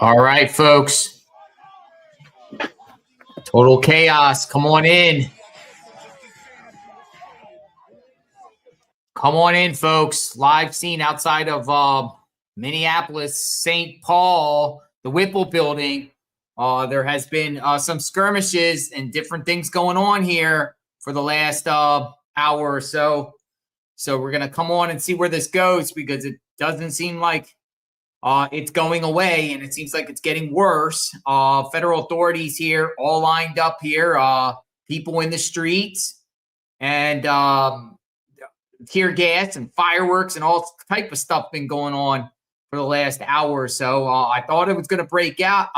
All right, folks. Total chaos. Come on in. Come on in, folks. Live scene outside of Minneapolis, St. Paul, the Whipple building. There has been some skirmishes and different things going on here for the last hour or so. So we're going to come on and see where this goes, because it doesn't seem like it's going away, and it seems like it's getting worse. Federal authorities here all lined up here, people in the streets, and tear gas and fireworks and all type of stuff been going on for the last hour or so. I thought it was going to break up,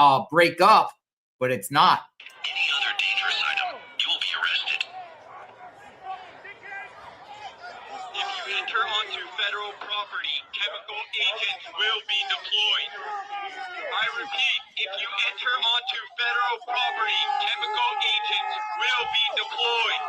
but it's not. Any other dangerous item, you will be arrested. If you enter onto federal property, chemical agents will be deployed. I repeat, if you enter onto federal property, chemical agents will be deployed.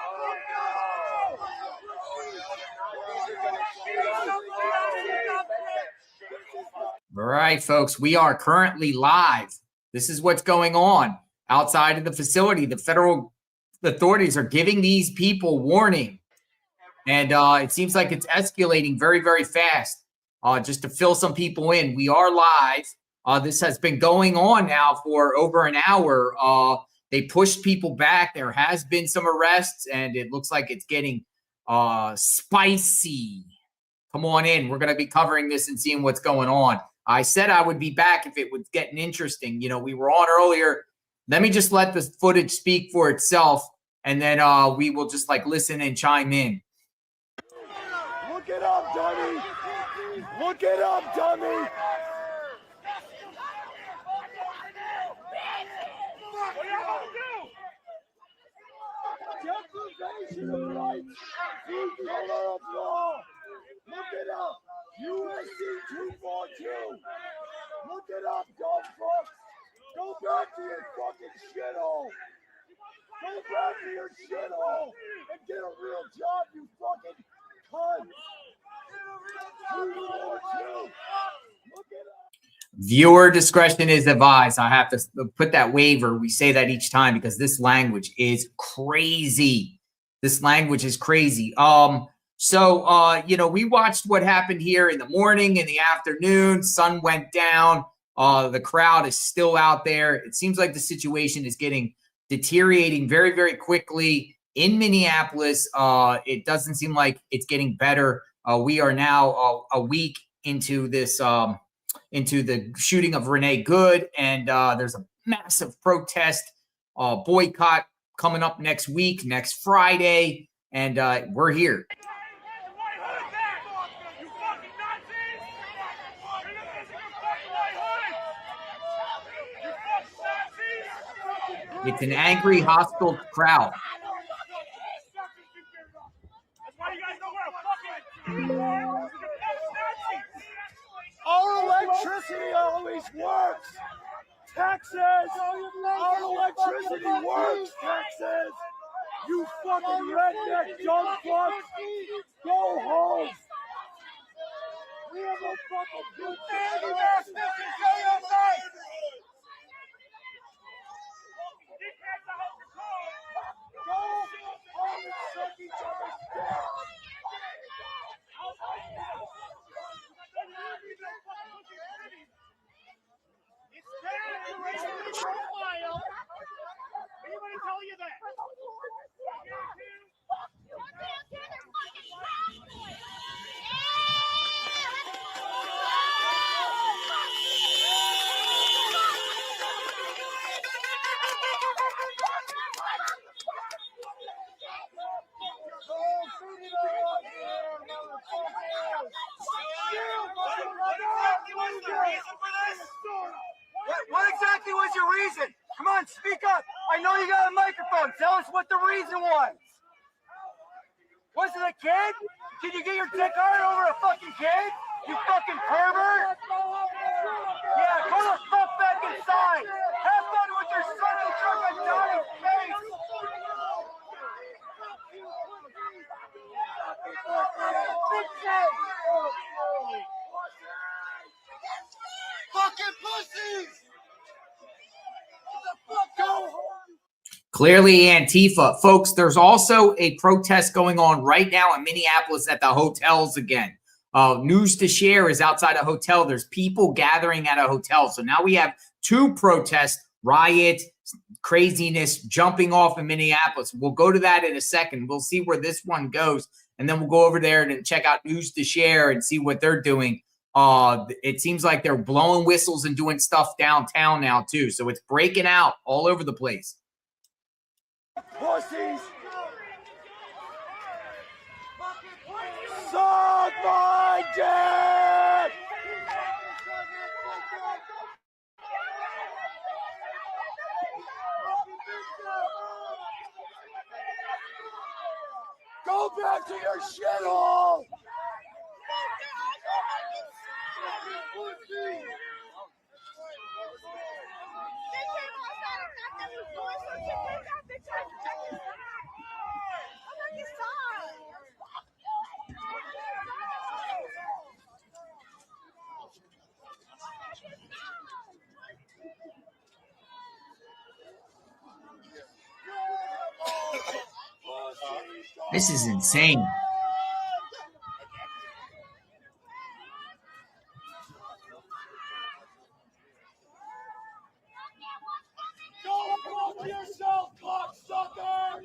All right, folks, we are currently live. This is what's going on outside of the facility. The federal authorities are giving these people warning, and it seems like it's escalating very, very fast. Just to fill some people in, we are live. This has been going on now for over an hour. They pushed people back. There has been some arrests, and it looks like it's getting spicy. Come on in. We're going to be covering this and seeing what's going on. I said I would be back if it was getting interesting. You know, we were on earlier. Let me just let the footage speak for itself, and then we will just listen and chime in. Look it up, dummy! Look it up, dummy! Deprivation of rights through color of law. Look it up. USC 242. Look it up, dumb fucks. Go back to your fucking shithole. Go back to your shithole and get a real job, you fucking cunt. 242. Look it up. Viewer discretion is advised. I have to put that waiver. We say that each time because this language is crazy. This language is crazy. You know, we watched what happened here in the morning, in the afternoon. Sun went down. The crowd is still out there. It seems like the situation is deteriorating very, very quickly in Minneapolis. It doesn't seem like it's getting better. We are now a week into this, into the shooting of Renee Good, and there's a massive protest boycott coming up next week, next Friday, and we're here. It's an angry, hostile crowd. Our electricity always works. Texas, our electricity works. Texas, you fucking redneck dumb fuck. Go home. We have no fucking good Go home and suck each other's dick. Anybody tell you that? What exactly was your reason? Come on, speak up. I know you got a microphone. Tell us what the reason was. Was it a kid? Did you get your dick hard over a fucking kid? You fucking pervert? Yeah, go the fuck back inside. Have fun with your sucking truck on Johnny's face. Fucking pussies! Clearly Antifa. Folks, there's also a protest going on right now in Minneapolis at the hotels again. News to Share is outside a hotel. There's people gathering at a hotel. So now we have two protests, riots, craziness jumping off in Minneapolis. We'll go to that in a second. We'll see where this one goes. And then we'll go over there and check out News to Share and see what they're doing. It seems like they're blowing whistles and doing stuff downtown now too. So it's breaking out all over the place. Pussies! Suck my dick! Go back to your shithole! This is insane. Go fuck yourself, cocksucker!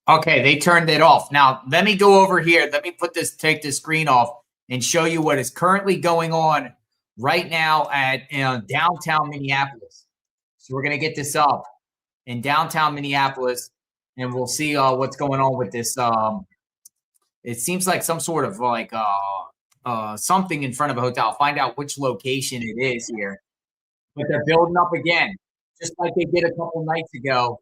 Okay, they turned it off. Now, let me go over here. Let me take this screen off and show you what is currently going on right now at downtown Minneapolis. So we're going to get this up in downtown Minneapolis, and we'll see what's going on with this. It seems like some sort of like something in front of a hotel. I'll find out which location it is here. But they're building up again, just like they did a couple nights ago.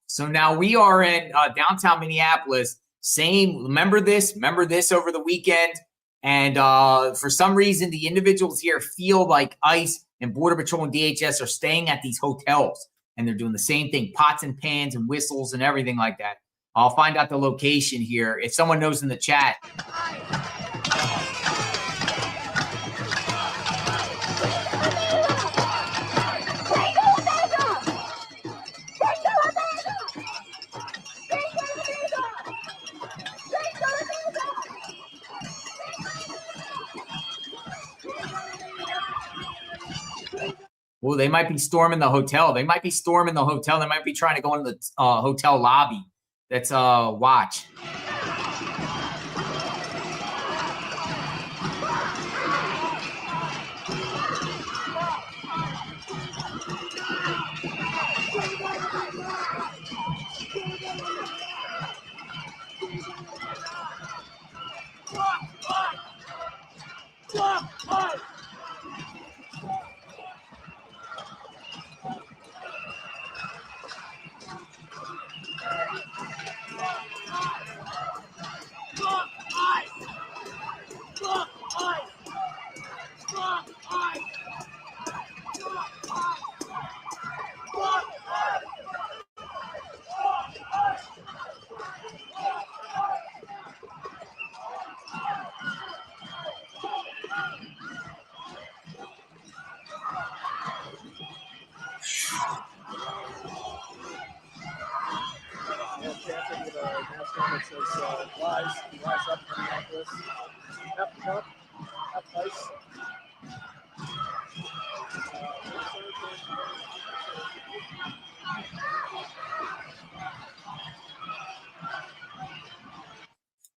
So now we are in downtown Minneapolis. Remember this over the weekend. And for some reason, the individuals here feel like ICE and Border Patrol and DHS are staying at these hotels. And they're doing the same thing, pots and pans and whistles and everything like that. I'll find out the location here. If someone knows in the chat. Well, they might be storming the hotel. They might be storming the hotel. They might be trying to go into the hotel lobby. Let's watch.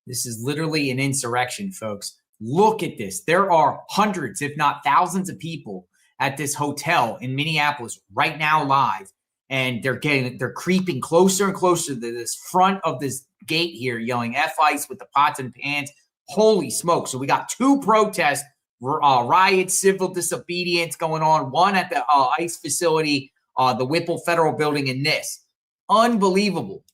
This is literally an insurrection, folks. Look at this. There are hundreds, if not thousands of people at this hotel in Minneapolis right now live. And they're creeping closer and closer to this front of this gate here, yelling F ICE with the pots and pans. Holy smoke. So we got two protests, riots, civil disobedience going on. One at the ICE facility, the Whipple Federal Building, and this. Unbelievable.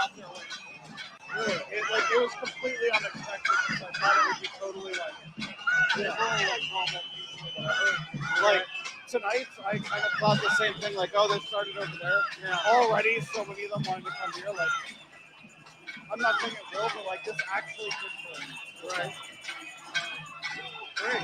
got there, it was completely unexpected because I thought it would be totally normal people, whatever. Like tonight, I kind of thought the same thing. Like, oh, they started over there. Yeah. Already, so many of them wanted to come here. Like, I'm not saying it will, but like this actually could work. Right. Great.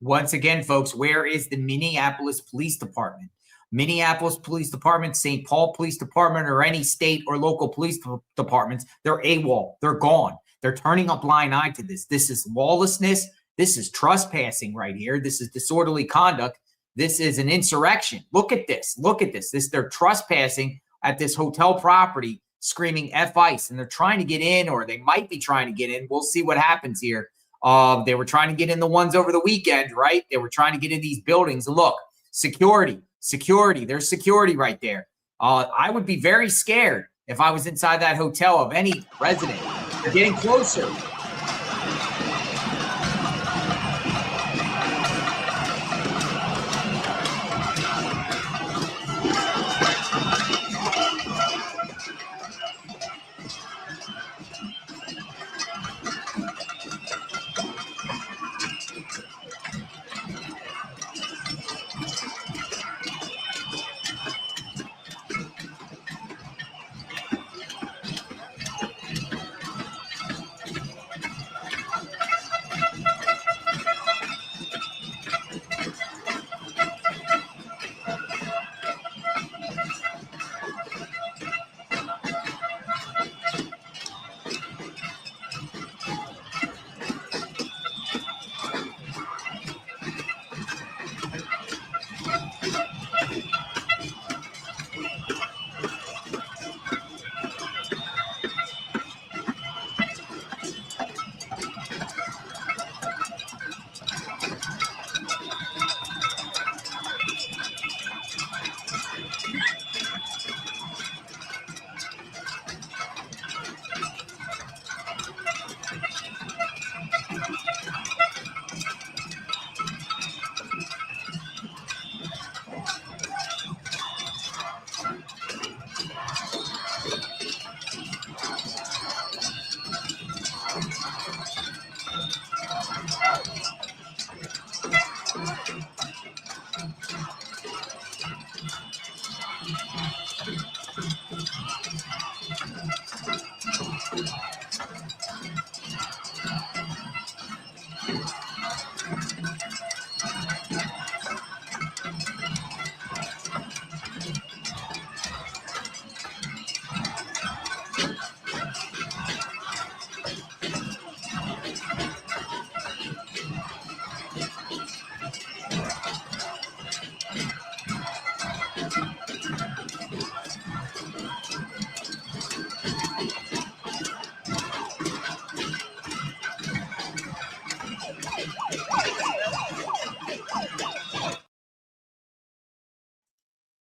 Once again, folks, where is the Minneapolis Police Department? Minneapolis Police Department, St. Paul Police Department, or any state or local police departments, they're AWOL. They're gone. They're turning a blind eye to this. This is lawlessness. This is trespassing right here. This is disorderly conduct. This is an insurrection. Look at this. Look at this. They're trespassing at this hotel property, screaming F ICE, and they're trying to get in, or they might be trying to get in. We'll see what happens here. They were trying to get in the ones over the weekend, right? They were trying to get in these buildings. And look, security. There's security right there. I would be very scared if I was inside that hotel of any resident. They're getting closer.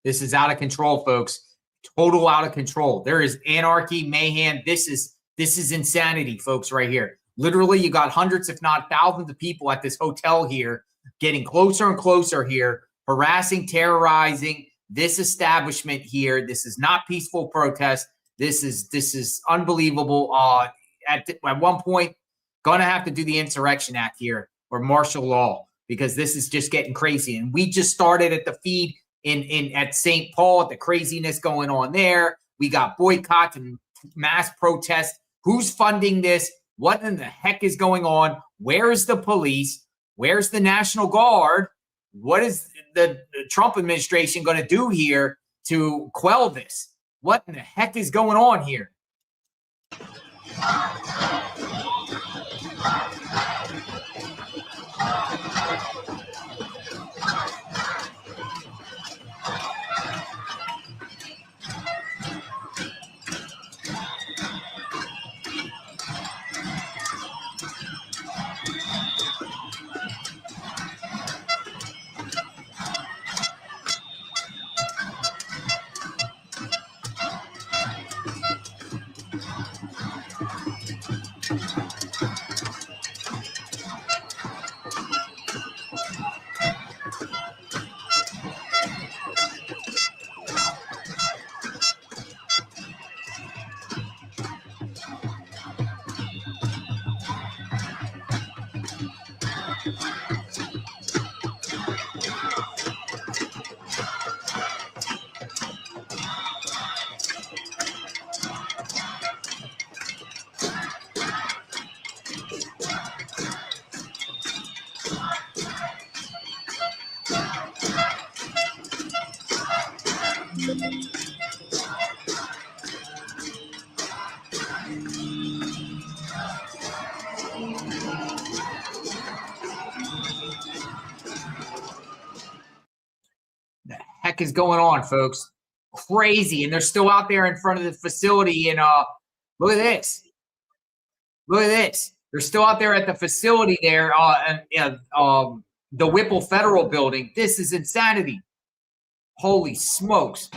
This is out of control, folks. Total out of control. There is anarchy, mayhem. This is insanity, folks, right here. Literally, you got hundreds, if not thousands of people at this hotel here, getting closer and closer here, harassing, terrorizing this establishment here. This is not peaceful protest. This is unbelievable. At one point, gonna have to do the Insurrection Act here or martial law, because this is just getting crazy. And we just started at the feed at St. Paul, at the craziness going on there. We got boycotts and mass protests. Who's funding this? What in the heck is going on? Where is the police? Where's the National Guard? What is the Trump administration going to do here to quell this? What in the heck is going on here? The heck is going on, folks? Crazy. And they're still out there in front of the facility. And look at this. Look at this. They're still out there at the facility there, the Whipple Federal Building. This is insanity. Holy smokes.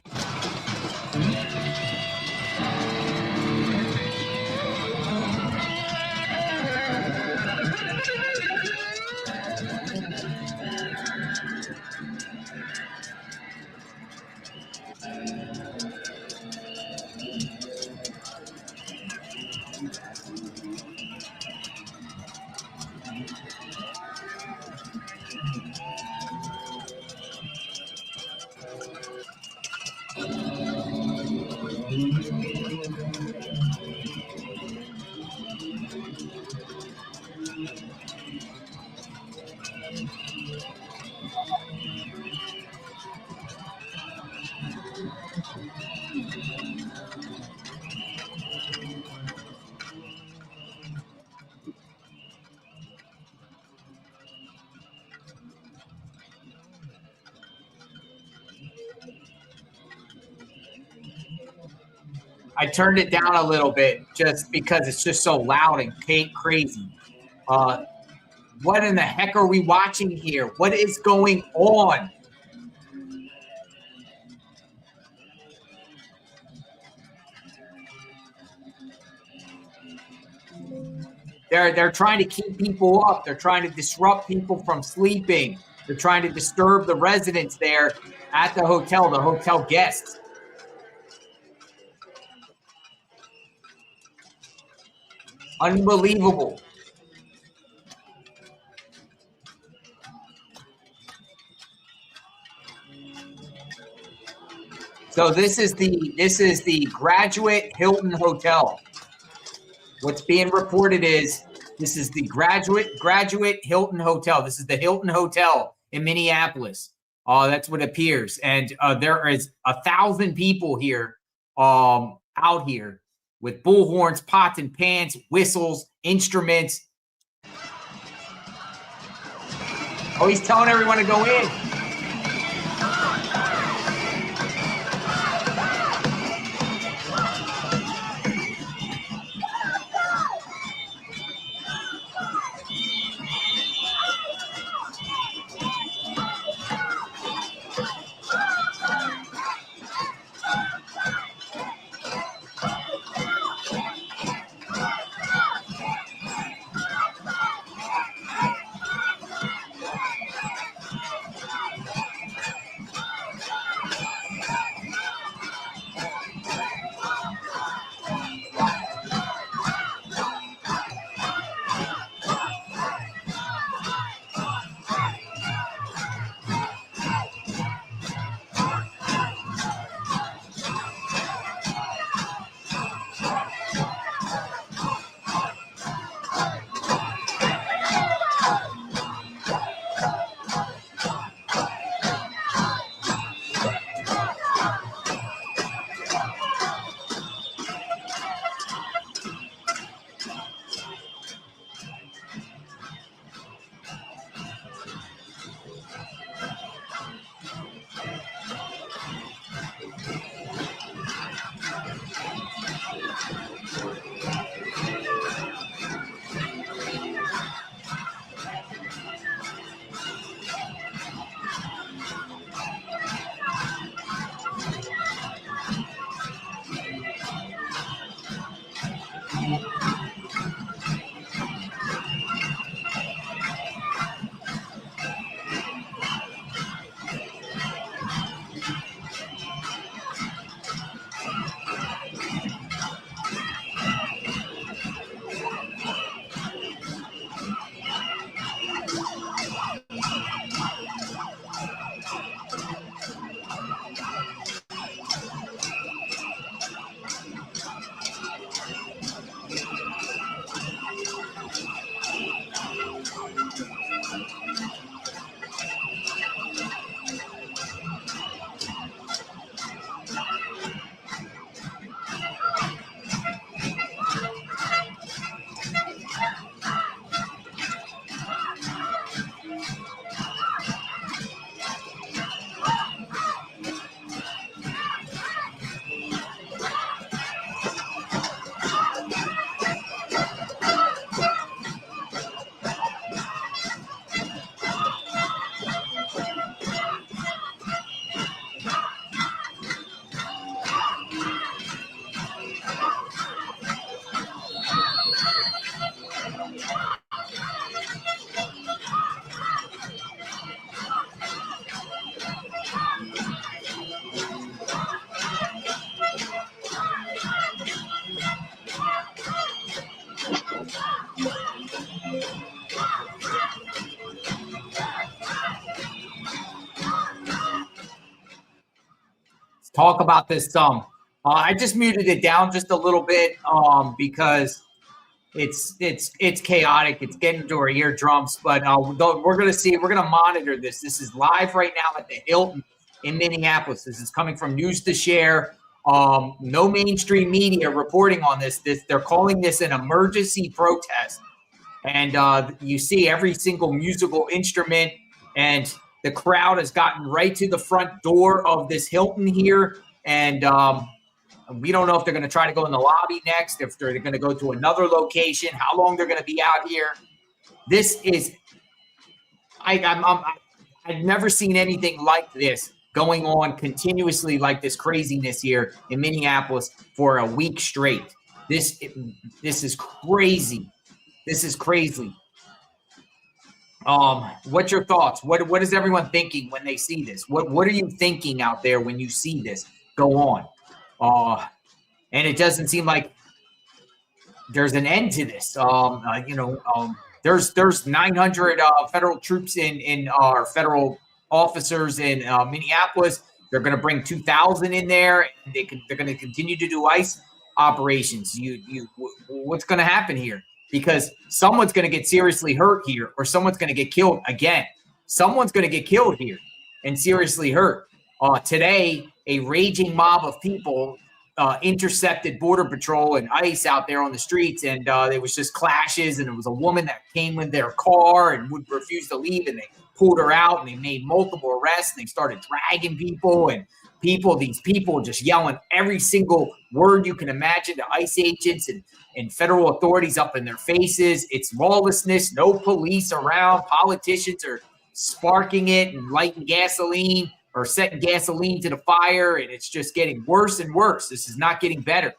I turned it down a little bit just because it's just so loud and crazy. What in the heck are we watching here? What is going on? They're trying to keep people up. They're trying to disrupt people from sleeping. They're trying to disturb the residents there at the hotel guests. Unbelievable. So this is the Graduate Hilton Hotel. What's being reported is this is the Graduate Hilton Hotel. This is the Hilton Hotel in Minneapolis. That's what appears. And there is 1,000 people here, out here with bullhorns, pots and pans, whistles, instruments. Oh, he's telling everyone to go in. talk about this some. I just muted it down just a little bit because it's chaotic. It's getting to our eardrums, but we're gonna monitor this. This is live right now at the Hilton in Minneapolis. This is coming from News to Share. No mainstream media reporting on this. They're calling this an emergency protest, and you see every single musical instrument, and the crowd has gotten right to the front door of this Hilton here, and we don't know if they're going to try to go in the lobby next, if they're going to go to another location, how long they're going to be out here. This is, I've never seen anything like this going on continuously, like this craziness here in Minneapolis for a week straight. This is crazy. This is crazy. What's your thoughts? What is everyone thinking when they see this? What are you thinking out there when you see this go on? And it doesn't seem like there's an end to this. There's 900 federal troops in our federal officers in Minneapolis. They're going to bring 2,000 in there. They're going to continue to do ICE operations. What's going to happen here? Because someone's going to get seriously hurt here, or someone's going to get killed again. Someone's going to get killed here and seriously hurt. Today, a raging mob of people intercepted Border Patrol and ICE out there on the streets, and there was just clashes, and it was a woman that came with their car and would refuse to leave, and they pulled her out, and they made multiple arrests, and they started dragging people, and these people just yelling every single word you can imagine to ICE agents and federal authorities up in their faces. It's lawlessness, no police around, politicians are sparking it and lighting gasoline or setting gasoline to the fire, and it's just getting worse and worse. This is not getting better.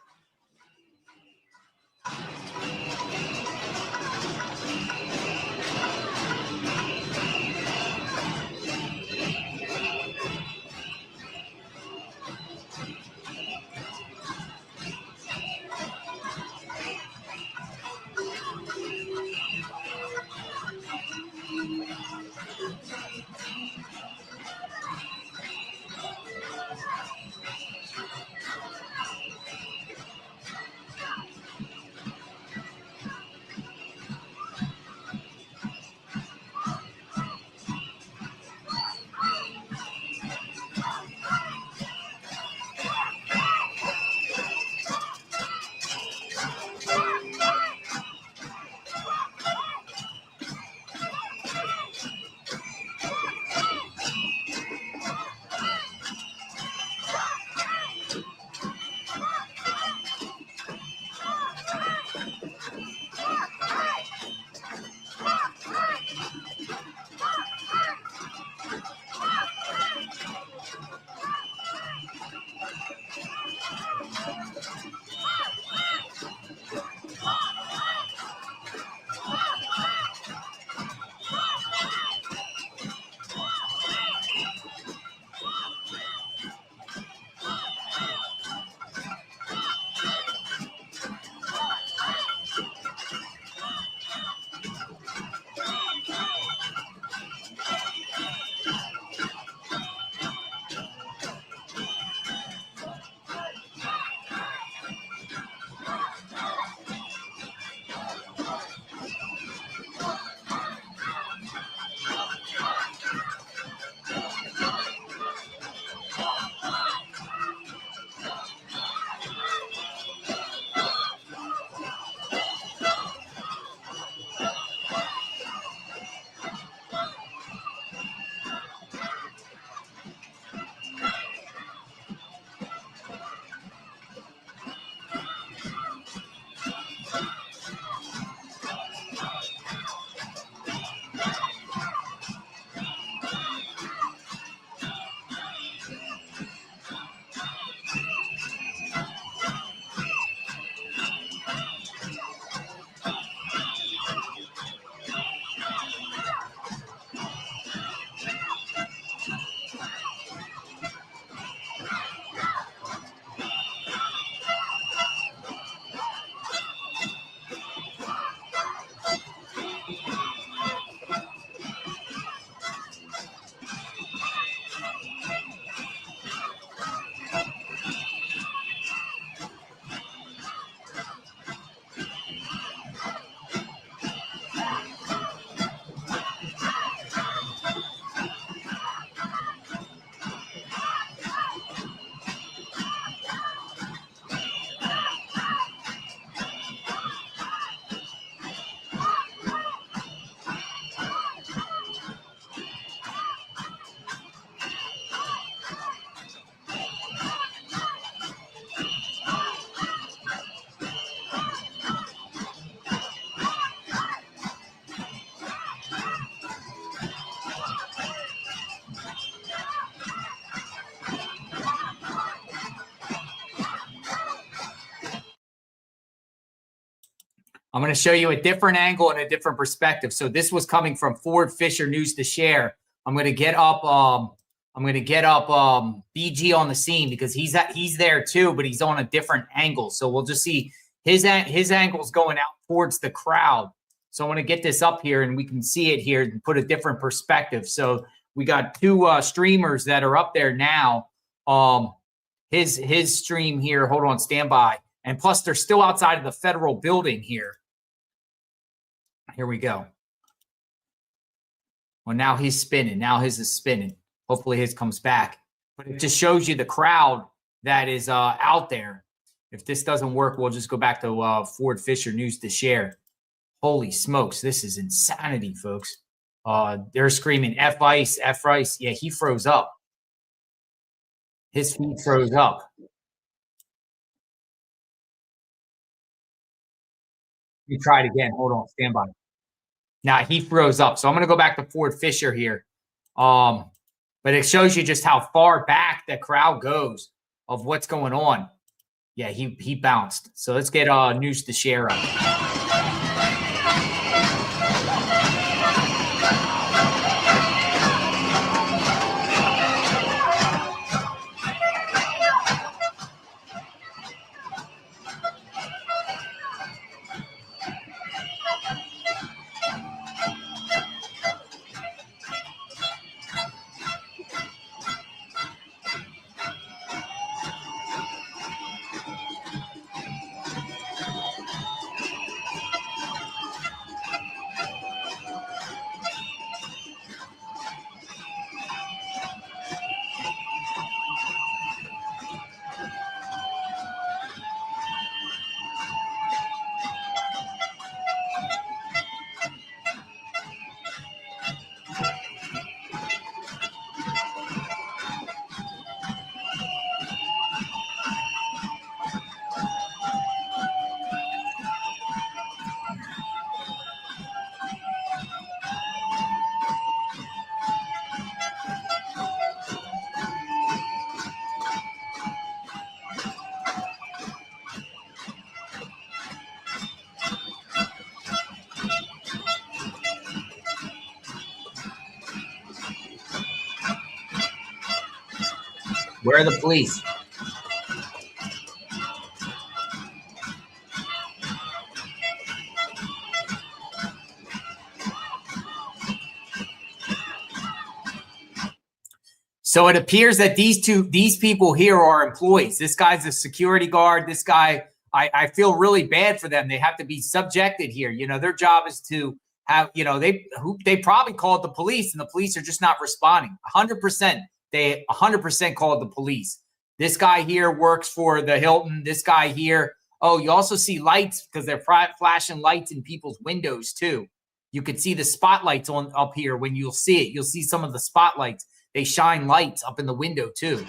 I'm going to show you a different angle and a different perspective. So this was coming from Ford Fisher News to Share. I'm going to get up. BG on the scene because he's there too, but he's on a different angle. So we'll just see his angle's going out towards the crowd. So I want to get this up here and we can see it here and put a different perspective. So we got two streamers that are up there now. His stream here. Hold on, stand by. And plus, they're still outside of the federal building here. Here we go. Well, now he's spinning. Now his is spinning. Hopefully his comes back. But it just shows you the crowd that is out there. If this doesn't work, we'll just go back to Ford Fisher News to Share. Holy smokes, this is insanity, folks. They're screaming, F ice, F ice. Yeah, he froze up. His feet froze up. You try it again. Hold on, stand by. Now he froze up. So I'm going to go back to Ford Fisher here. But it shows you just how far back the crowd goes of what's going on. Yeah, he bounced. So let's get News to Share up. Where are the police? So it appears that these people here are employees. This guy's a security guard. This guy, I feel really bad for them. They have to be subjected here. You know, their job is to have, you know, they probably called the police and the police are just not responding. 100%. They 100% called the police. This guy here works for the Hilton. This guy here. Oh, you also see lights because they're flashing lights in people's windows too. You could see the spotlights on up here when you'll see it. You'll see some of the spotlights. They shine lights up in the window too.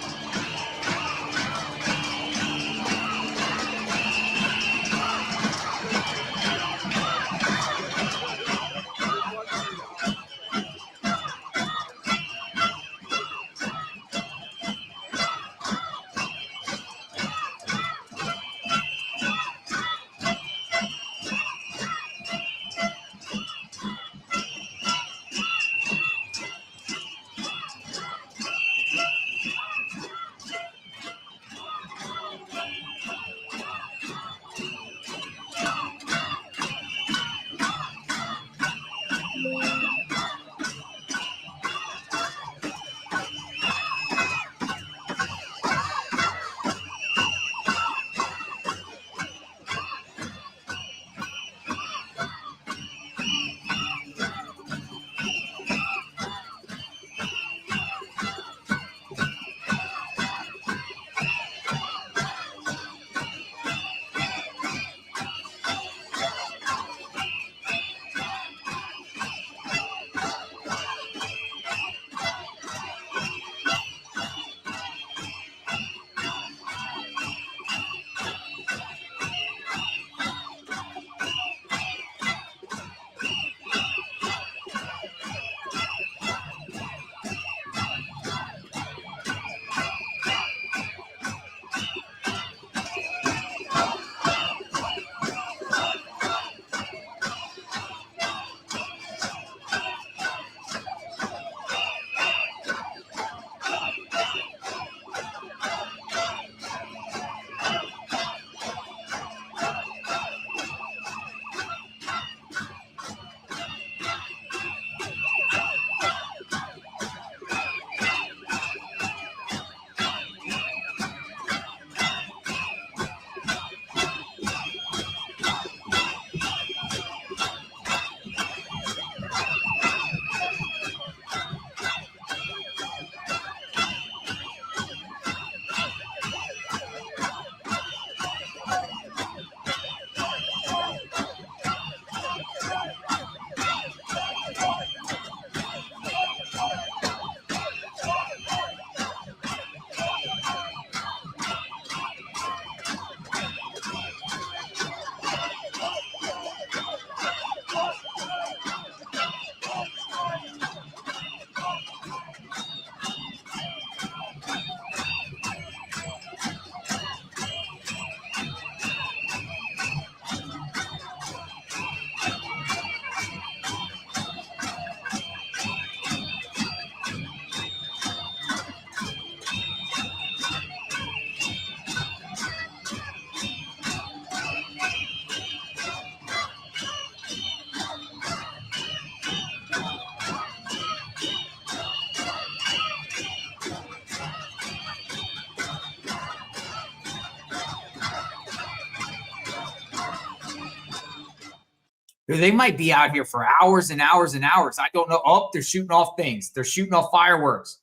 They might be out here for hours and hours and hours. I don't know. Oh, they're shooting off things. They're shooting off fireworks.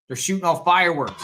They're shooting off fireworks.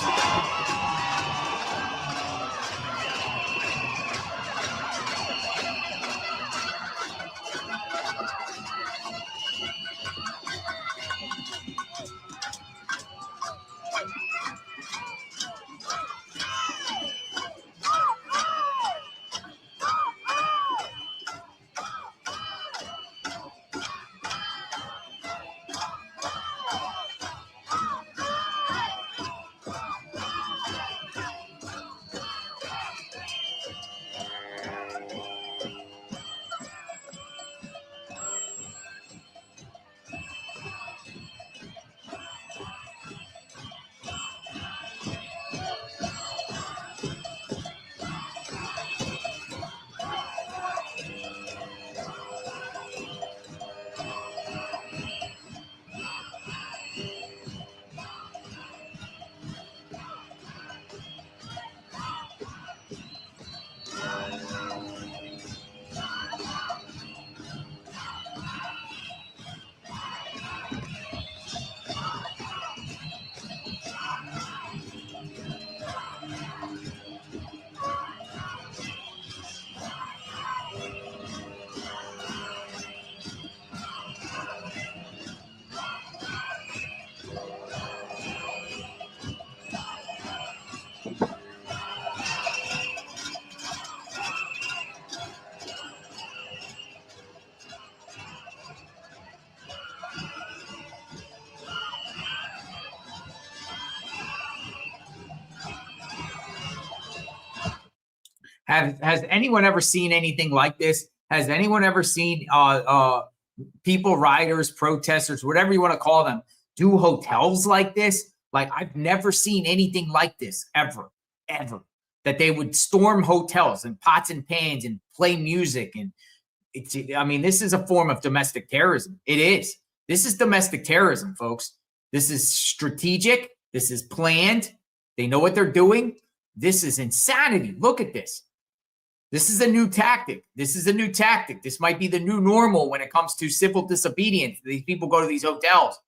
Has anyone ever seen anything like this? Has anyone ever seen people, rioters, protesters, whatever you want to call them, do hotels like this? Like, I've never seen anything like this ever. That they would storm hotels and pots and pans and play music. And I mean, this is a form of domestic terrorism. It is. This is domestic terrorism, folks. This is strategic. This is planned. They know what they're doing. This is insanity. Look at this. This is a new tactic. This might be the new normal when it comes to civil disobedience. These people go to these hotels.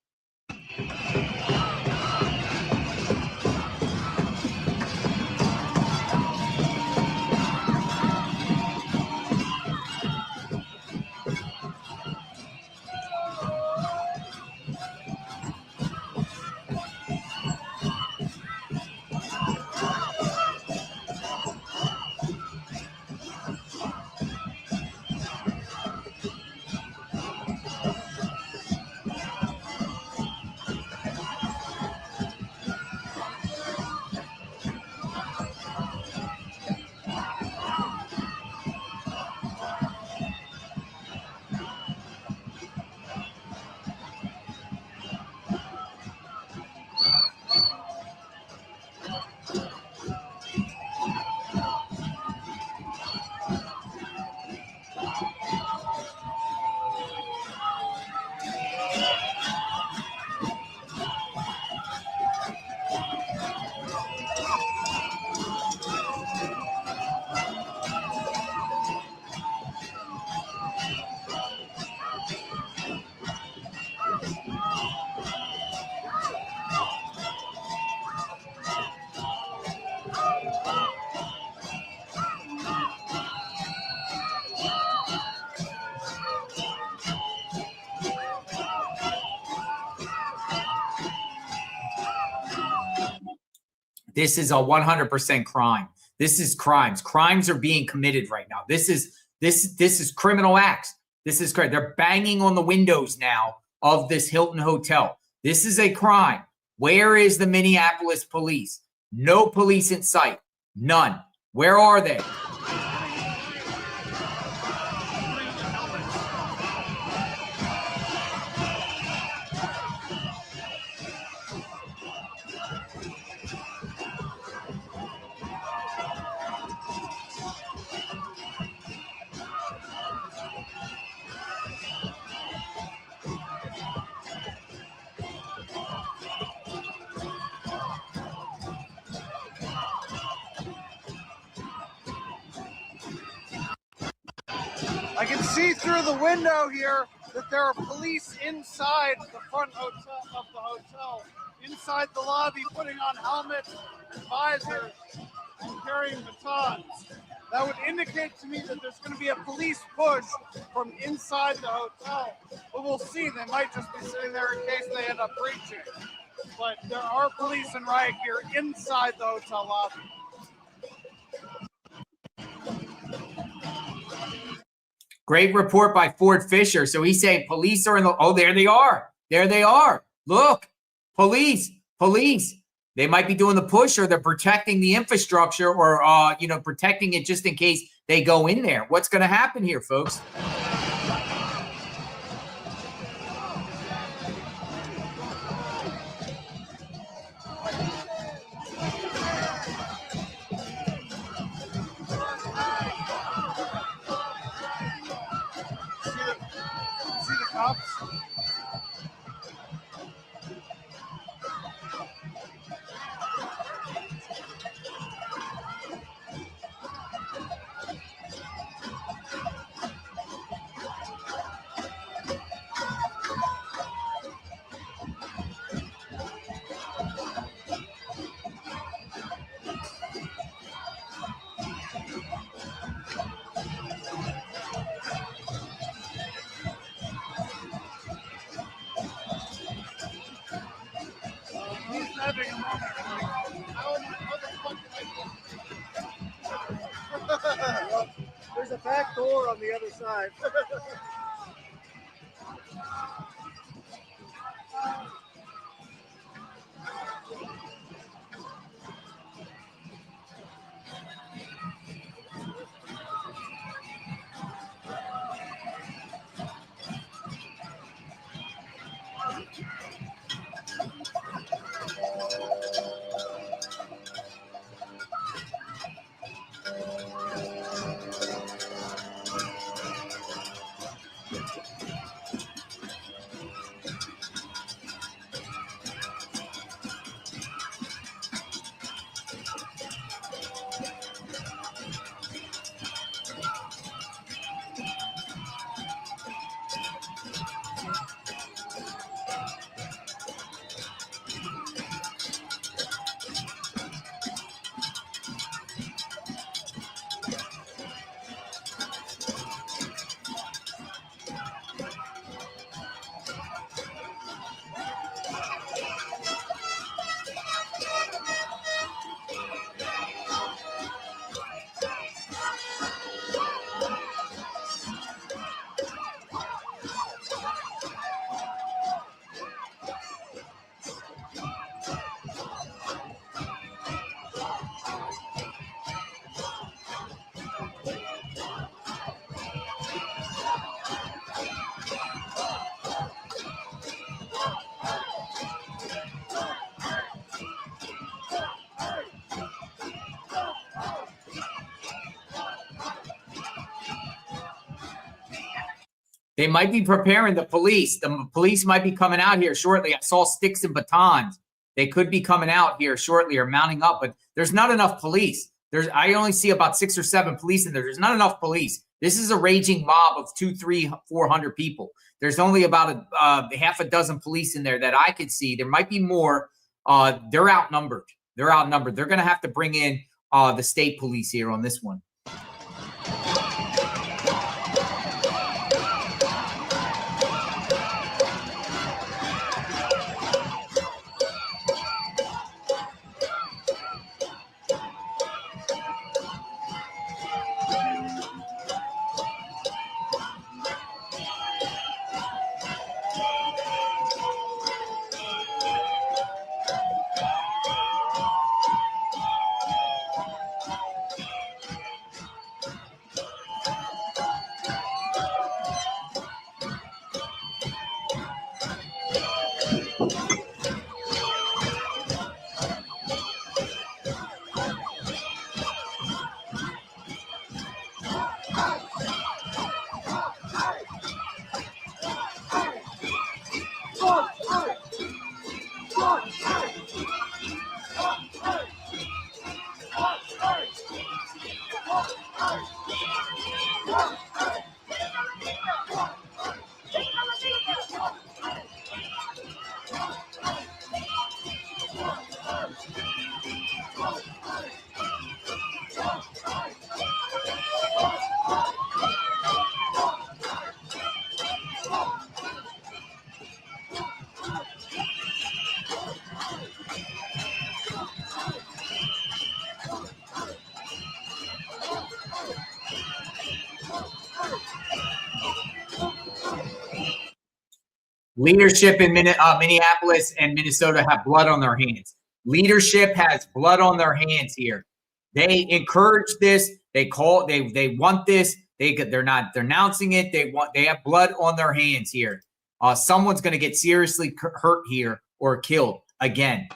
This is a 100% crime. This is crimes. Crimes are being committed right now. This is criminal acts. This is correct. They're banging on the windows now of this Hilton hotel. This is a crime. Where is the Minneapolis police? No police in sight. None. Where are they? see through the window here that there are police inside the front hotel of the hotel, inside the lobby, putting on helmets and visors and carrying batons. That would indicate to me that there's going to be a police push from inside the hotel. But we'll see. They might just be sitting there in case they end up breaching. But there are police and riot gear inside the hotel lobby. Great report by Ford Fisher. So he's saying police are in the, oh, there they are. There they are. Look, police. They might be doing the push, or they're protecting the infrastructure, or, protecting it just in case they go in there. What's going to happen here, folks? See the cops? Having a moment. How the fuck did I well, there's a back door on the other side. They might be preparing the police. The police might be coming out here shortly. I saw sticks and batons. They could be coming out here shortly or mounting up, but there's not enough police. I only see about 6 or 7 police in there. There's not enough police. This is a raging mob of 200, 300, 400 people. There's only about a half a dozen police in there that I could see. There might be more. They're outnumbered. They're going to have to bring in the state police here on this one. Leadership in Minneapolis and Minnesota have blood on their hands. Leadership has blood on their hands here. They encourage this. They want this. They're not denouncing it. They have blood on their hands here. Someone's going to get seriously hurt here or killed again.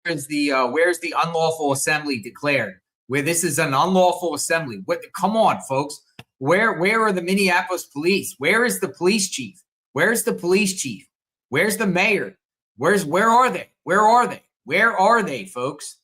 Where's the unlawful assembly declared? Where this is an unlawful assembly? Come on, folks. Where are the Minneapolis police? Where is the police chief? Where's the police chief? Where's the mayor? Where are they? Where are they? Where are they, folks?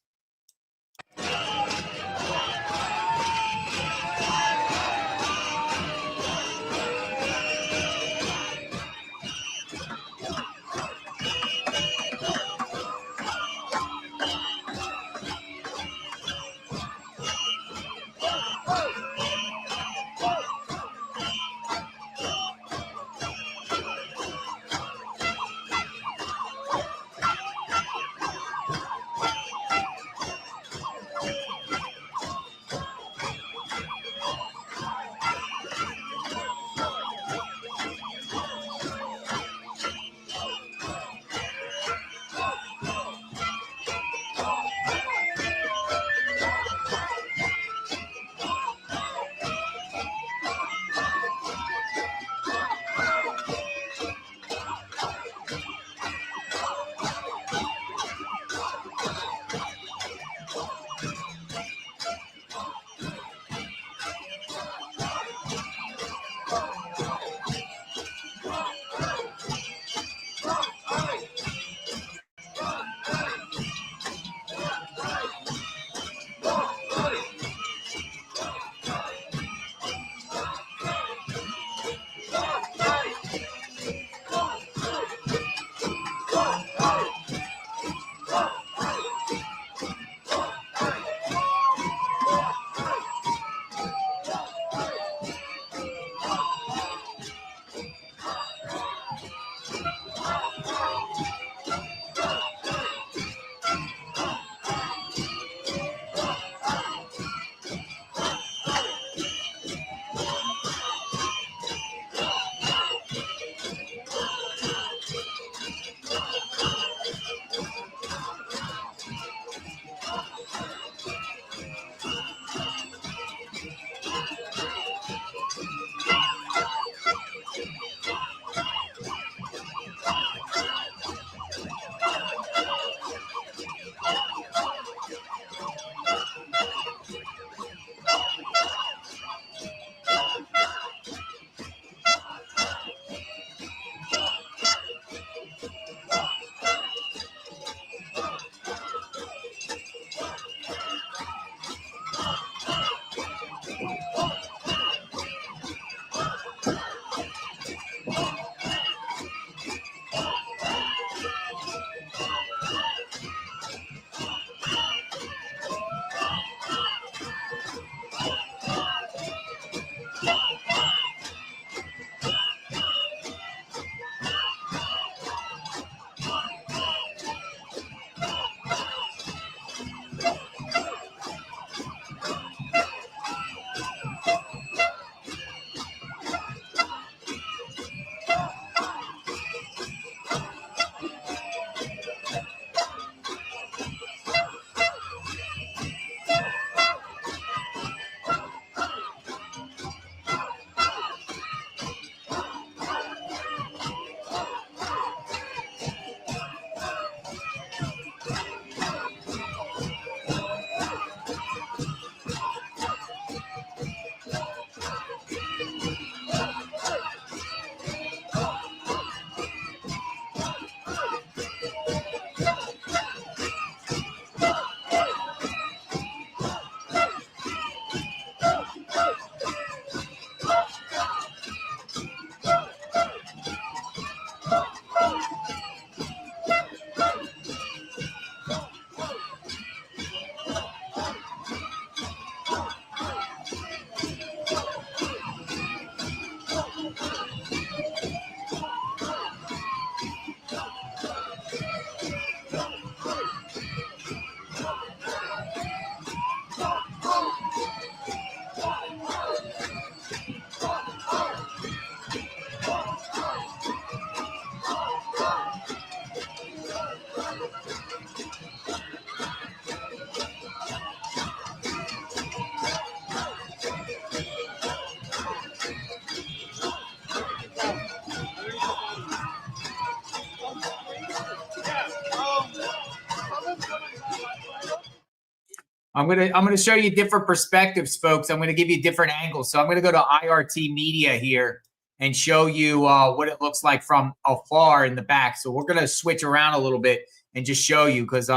I'm gonna show you different perspectives, folks. I'm gonna give you different angles. So I'm gonna go to IRT Media here and show you what it looks like from afar in the back. So we're gonna switch around a little bit and just show you, because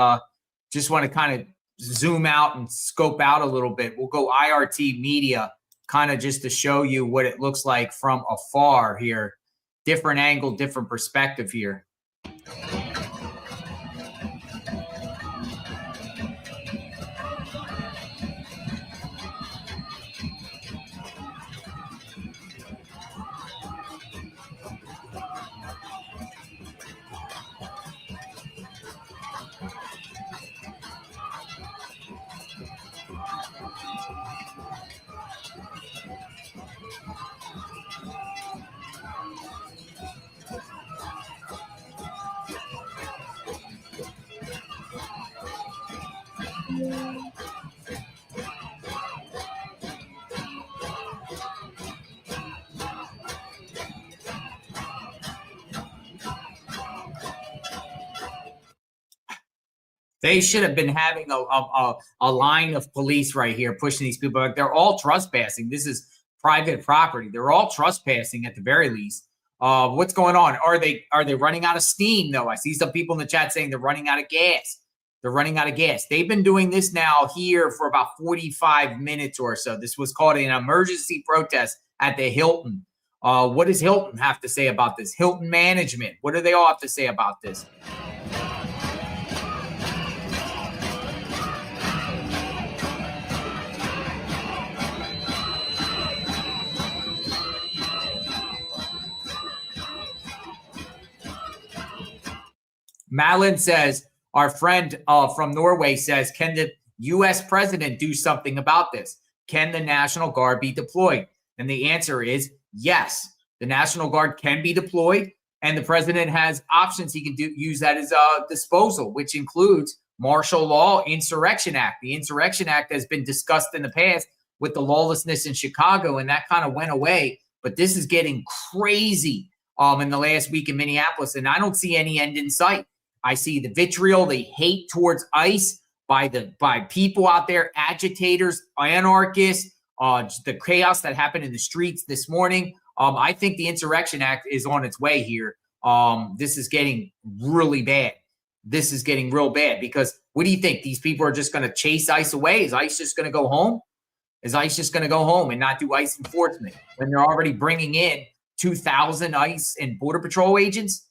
just want to kind of zoom out and scope out a little bit. We'll go IRT Media, kind of just to show you what it looks like from afar here. Different angle, different perspective here. They should have been having a line of police right here pushing these people. They're all trespassing. This is private property. They're all trespassing at the very least. What's going on? Are they running out of steam though? I see some people in the chat saying they're running out of gas. They're running out of gas. They've been doing this now here for about 45 minutes or so. This was called an emergency protest at the Hilton. What does Hilton have to say about this? Hilton management. What do they all have to say about this? Malin says, our friend from Norway says, can the U.S. president do something about this? Can the National Guard be deployed? And the answer is yes. The National Guard can be deployed, and the president has options he can use at his disposal, which includes Martial Law Insurrection Act. The Insurrection Act has been discussed in the past with the lawlessness in Chicago, and that kind of went away. But this is getting crazy in the last week in Minneapolis, and I don't see any end in sight. I see the vitriol, the hate towards ICE by people out there, agitators, anarchists, the chaos that happened in the streets this morning. I think the Insurrection Act is on its way here. This is getting really bad. This is getting real bad because what do you think? These people are just going to chase ICE away? Is ICE just going to go home? Is ICE just going to go home and not do ICE enforcement when they're already bringing in 2,000 ICE and Border Patrol agents?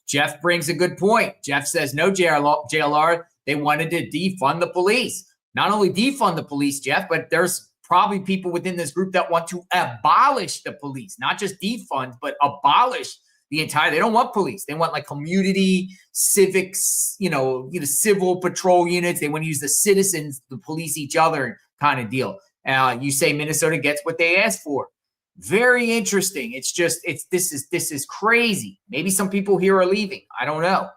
Jeff brings a good point. Jeff says, no, JLR, they wanted to defund the police. Not only defund the police, Jeff, but there's probably people within this group that want to abolish the police, not just defund, but abolish the entire, they don't want police. They want like community, civics, civil patrol units. They want to use the citizens to police each other kind of deal. You say Minnesota gets what they asked for. Very interesting. This is crazy. Maybe some people here are leaving. I don't know.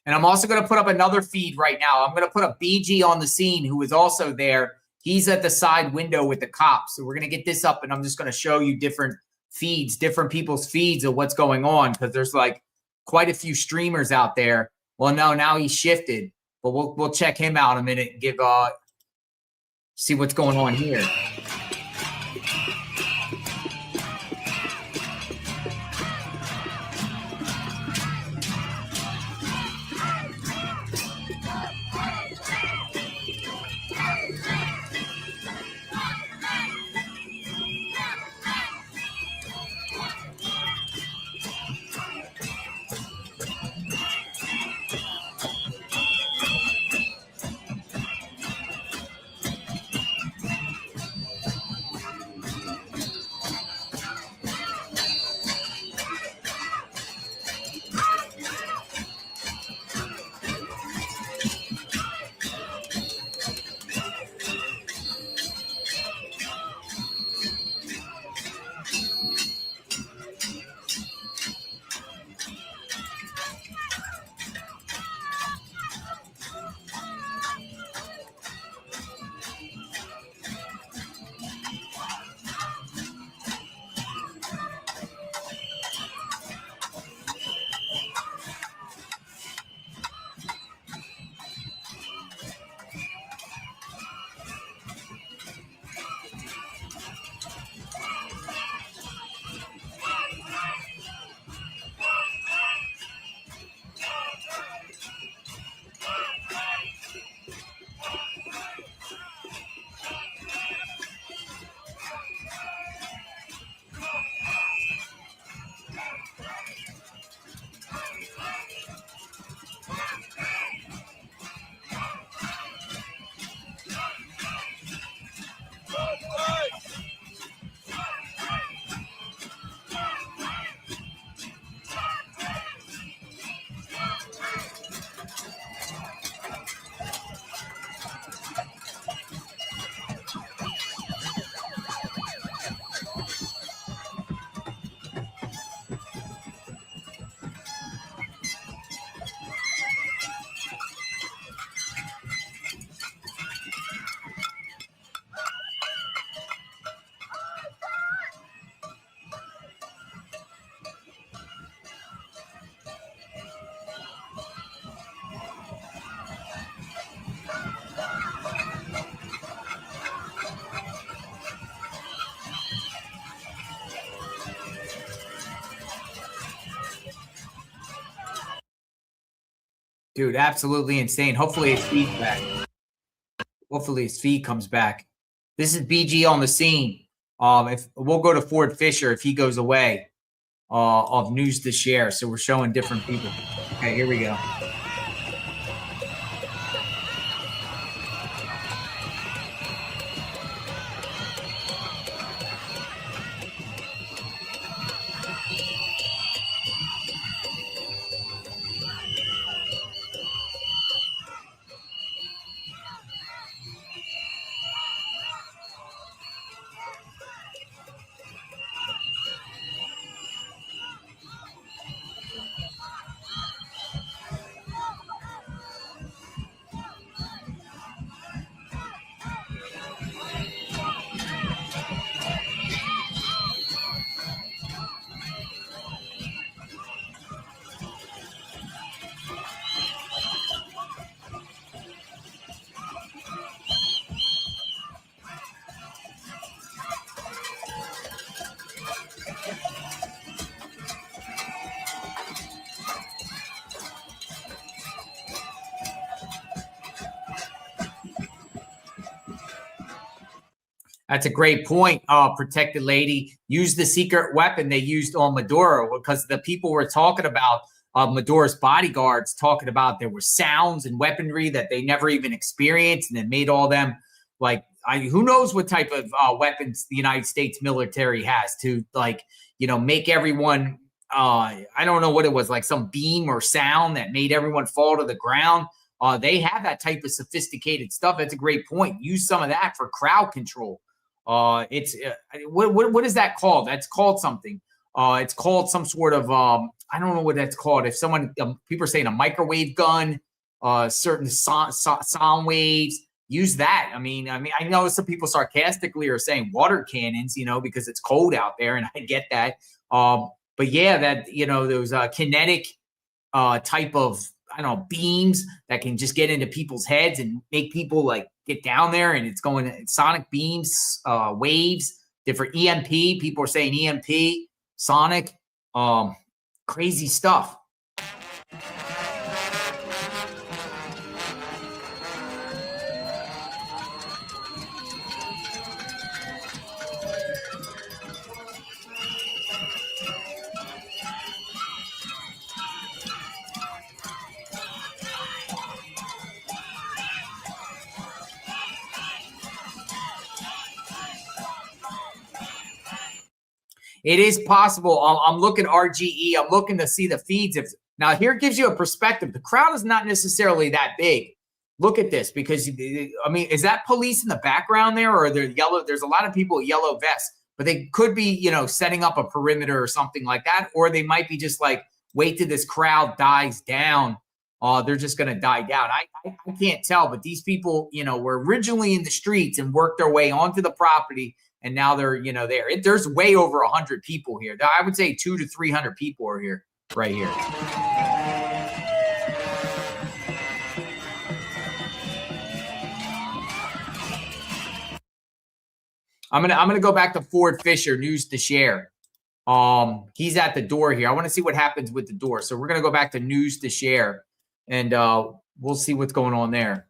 And I'm also going to put up another feed right now. I'm going to put a BG on the scene who is also there. He's at the side window with the cops. So we're going to get this up, and I'm just going to show you different feeds, different people's feeds of what's going on, because there's like quite a few streamers out there. Well, no, now he's shifted, but we'll check him out in a minute and see what's going on here. Dude, absolutely insane. Hopefully his feed's back. Hopefully his feed comes back. This is BG on the scene. If we'll go to Ford Fisher if he goes away of news to share. So we're showing different people. Okay, here we go. That's a great point, protected lady. Use the secret weapon they used on Maduro, because the people were talking about Maduro's bodyguards talking about there were sounds and weaponry that they never even experienced, and it made all them like, who knows what type of weapons the United States military has to, like, you know, make everyone, I don't know what it was, like some beam or sound that made everyone fall to the ground. They have that type of sophisticated stuff. That's a great point. Use some of that for crowd control. It's what is that called? That's called something. It's called some sort of I don't know what that's called. If someone people are saying a microwave gun, certain sound waves, use that. I mean, I know some people sarcastically are saying water cannons, you know, because it's cold out there, and I get that. But yeah, that, you know, those kinetic type of, I don't know, beams that can just get into people's heads and make people like get down there, and it's going sonic beams, waves, different EMP. People are saying EMP, sonic, crazy stuff. It is possible. I'm looking RGE. I'm looking to see the feeds. Now, here it gives you a perspective. The crowd is not necessarily that big. Look at this, because, I mean, is that police in the background there, or they're yellow? There's a lot of people with yellow vests, but they could be, you know, setting up a perimeter or something like that, or they might be just like, wait till this crowd dies down. They're just going to die down. I can't tell, but these people, you know, were originally in the streets and worked their way onto the property. And now they're, you know, there. There's way over 100 people here. I would say 200 to 300 people are here, right here. I'm gonna go back to Ford Fisher, news to share. He's at the door here. I want to see what happens with the door. So we're gonna go back to news to share, and we'll see what's going on there.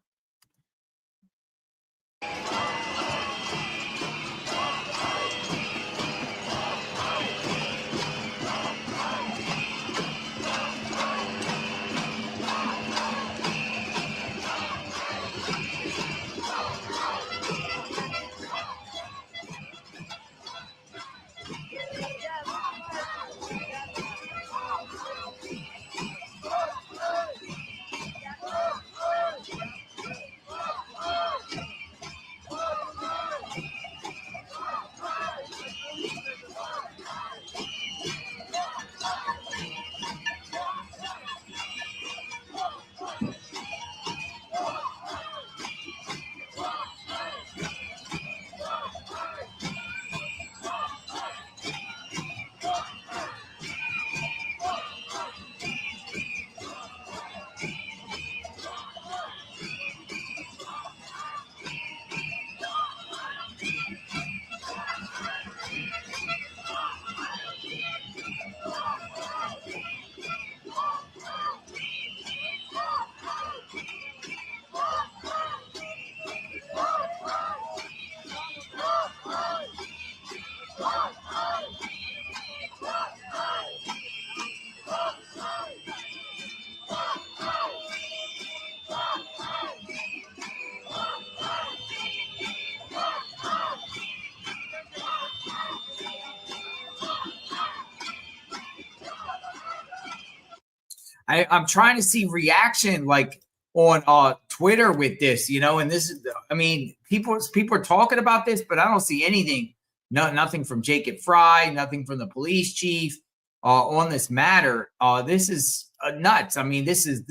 I'm trying to see reaction like on Twitter with this, and this is, I mean, people are talking about this, but I don't see anything, nothing from Jacob Fry, nothing from the police chief on this matter. This is nuts. I mean, this is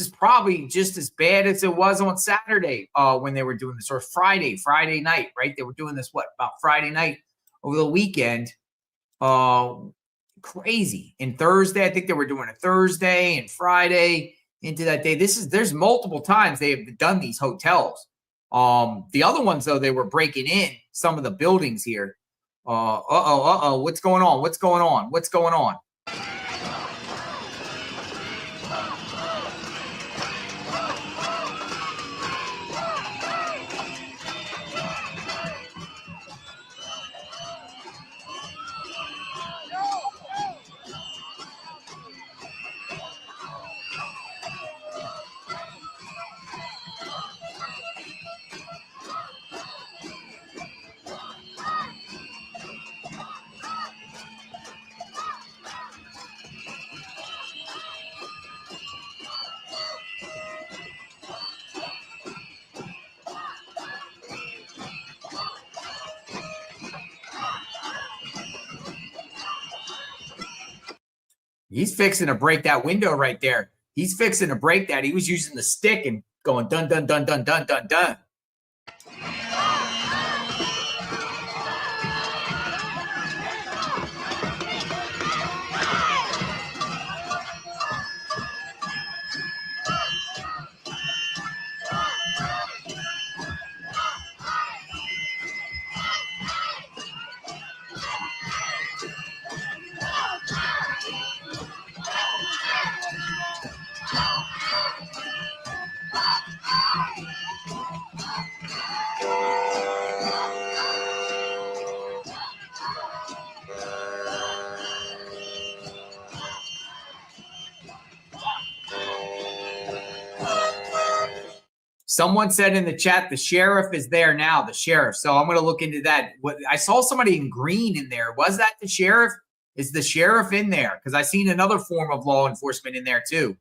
probably just as bad as it was on Saturday when they were doing this, or Friday night, right? They were doing this, about Friday night over the weekend. Crazy. And Thursday, I think they were doing it Thursday and Friday into that day. There's multiple times they have done these hotels. The other ones, though, they were breaking in some of the buildings here. What's going on? He's fixing to break that window right there. He's fixing to break that. He was using the stick and going dun, dun, dun, dun, dun, dun, dun. Someone said in the chat, the sheriff is there now, the sheriff. So I'm going to look into that. I saw somebody in green in there. Was that the sheriff? Is the sheriff in there? Because I seen another form of law enforcement in there too.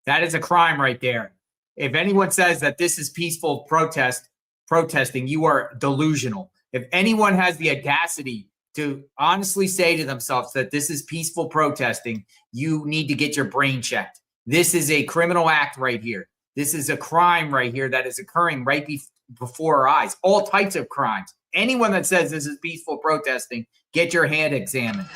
That is a crime right there. If anyone says that this is peaceful protesting, you are delusional. If anyone has the audacity to honestly say to themselves that this is peaceful protesting, you need to get your brain checked. This is a criminal act right here. This is a crime right here that is occurring right before our eyes. All types of crimes. Anyone that says this is peaceful protesting, get your head examined.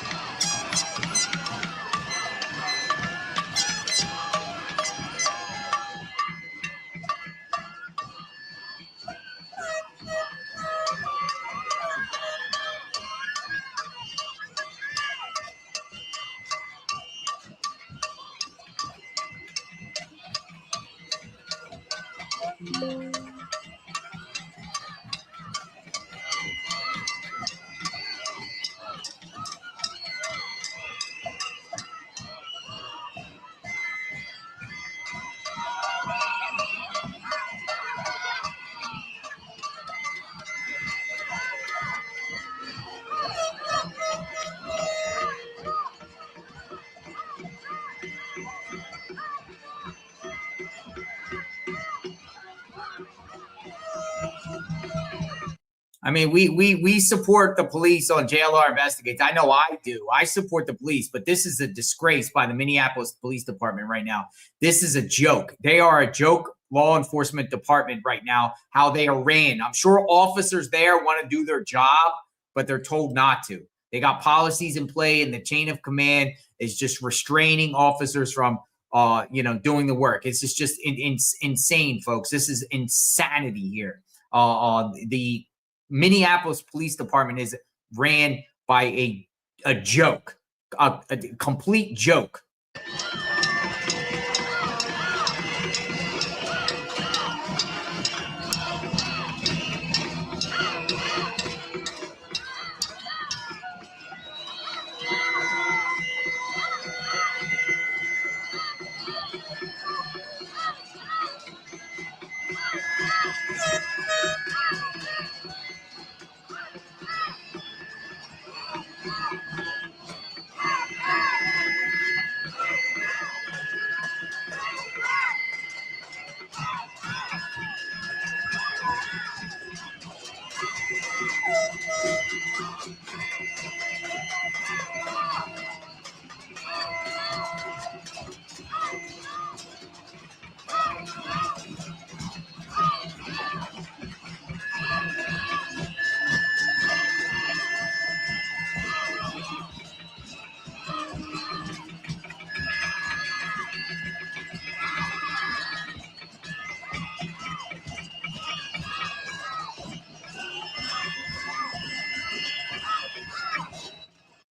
I mean, we support the police on JLR investigates. I know I do. I support the police, but this is a disgrace by the Minneapolis Police Department right now. This is a joke. They are a joke law enforcement department right now, how they are ran. I'm sure officers there want to do their job, but they're told not to. They got policies in play, and the chain of command is just restraining officers from doing the work. It's just insane, folks. This is insanity here. The Minneapolis Police Department is ran by a joke, a complete joke.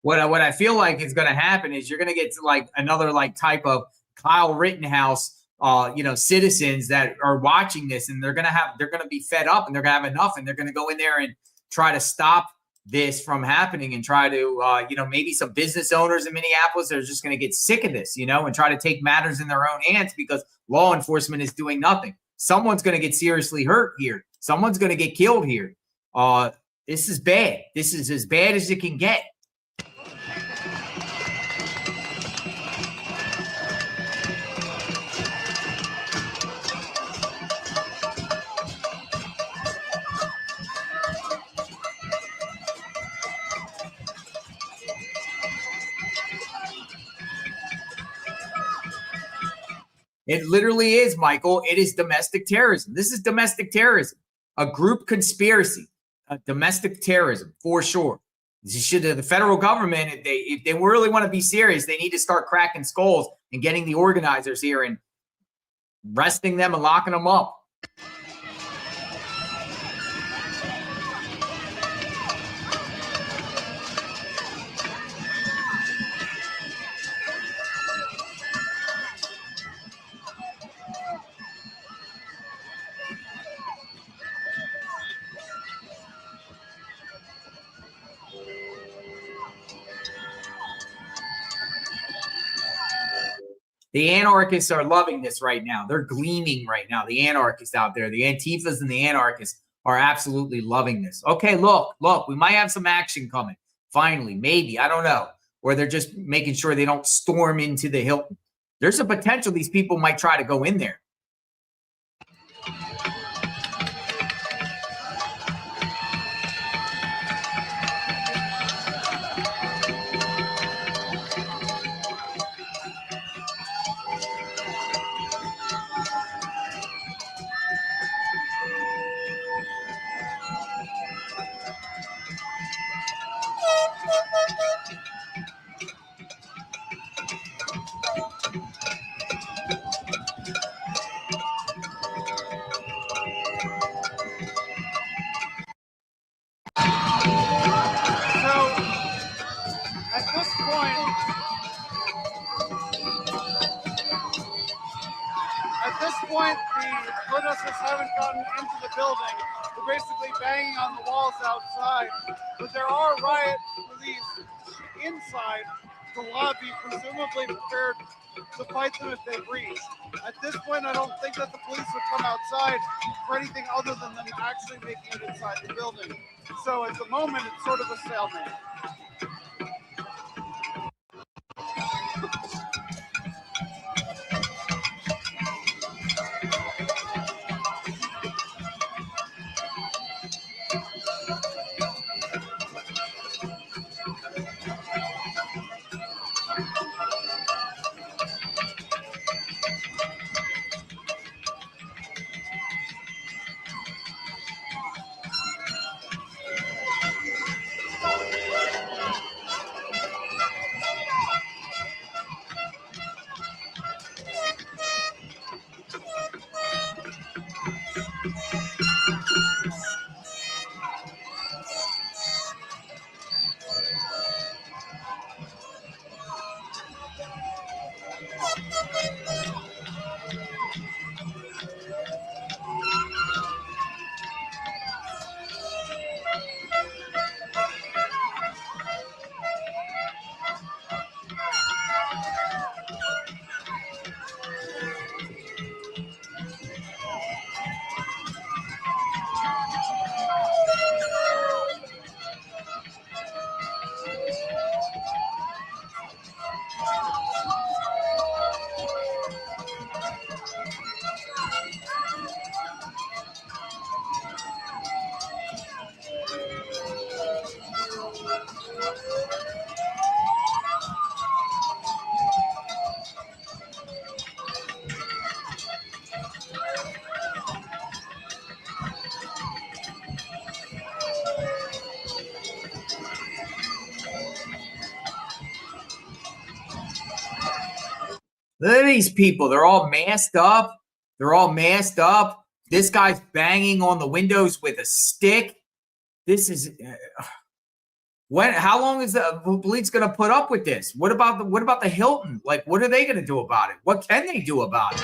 What I feel like is going to happen is you're going to get like another like type of Kyle Rittenhouse, citizens that are watching this, and they're going to be fed up, and they're going to have enough, and they're going to go in there and try to stop this from happening, and try to, maybe some business owners in Minneapolis are just going to get sick of this, and try to take matters in their own hands because law enforcement is doing nothing. Someone's going to get seriously hurt here. Someone's going to get killed here. This is bad. This is as bad as it can get. It literally is, Michael. It is domestic terrorism. This is domestic terrorism, a group conspiracy, domestic terrorism for sure. The federal government, if they really want to be serious, they need to start cracking skulls and getting the organizers here and arresting them and locking them up. The anarchists are loving this right now. They're gleaming right now. The anarchists out there, the Antifas and the anarchists are absolutely loving this. Okay, look, we might have some action coming. Finally, maybe, I don't know. Or they're just making sure they don't storm into the Hilton. There's a potential these people might try to go in there. Haven't gotten into the building. We're basically banging on the walls outside, but there are riot police inside the lobby, presumably prepared to fight them if they breach. At this point, I don't think that the police would come outside for anything other than them actually making it inside the building. So at the moment, it's sort of a stalemate. Look at these people. They're all masked up. This guy's banging on the windows with a stick. This is how long is the police going to put up with this? What about the Hilton? Like, what are they going to do about it? What can they do about it?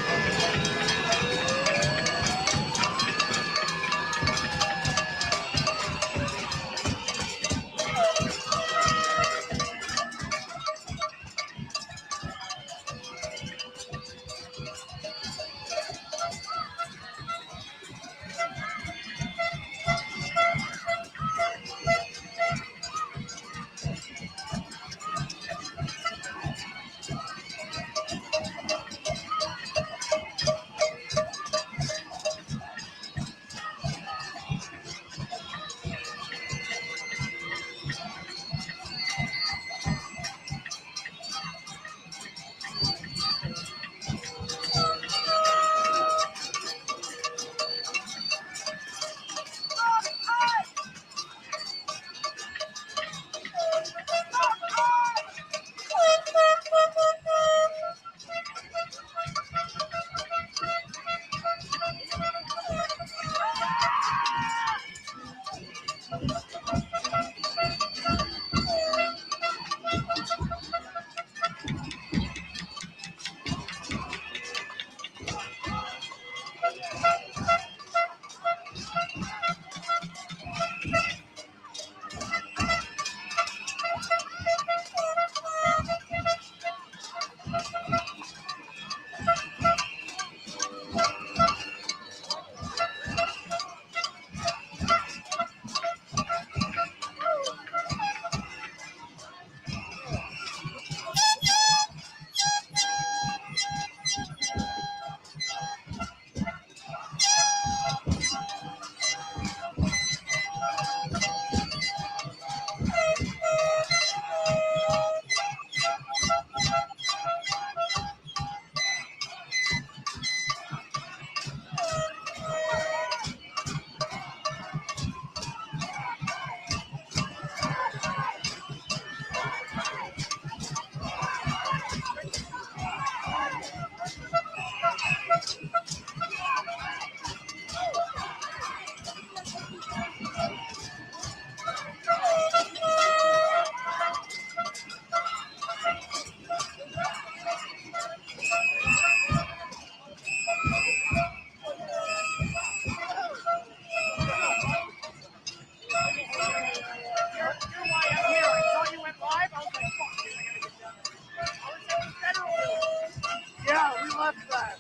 Yeah, we left that.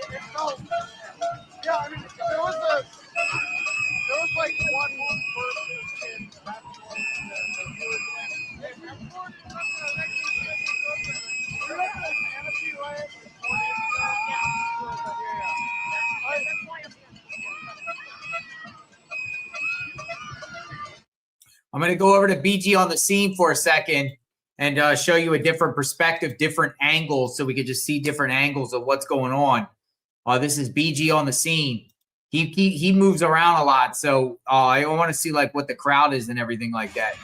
It felt, yeah, I mean, there was like one person in that place that was everyone you're not going to fantasy, right? I'm going to go over to BG on the scene for a second and show you a different perspective, different angles, so we could just see different angles of what's going on. This is BG on the scene. He moves around a lot, so I want to see like what the crowd is and everything like that.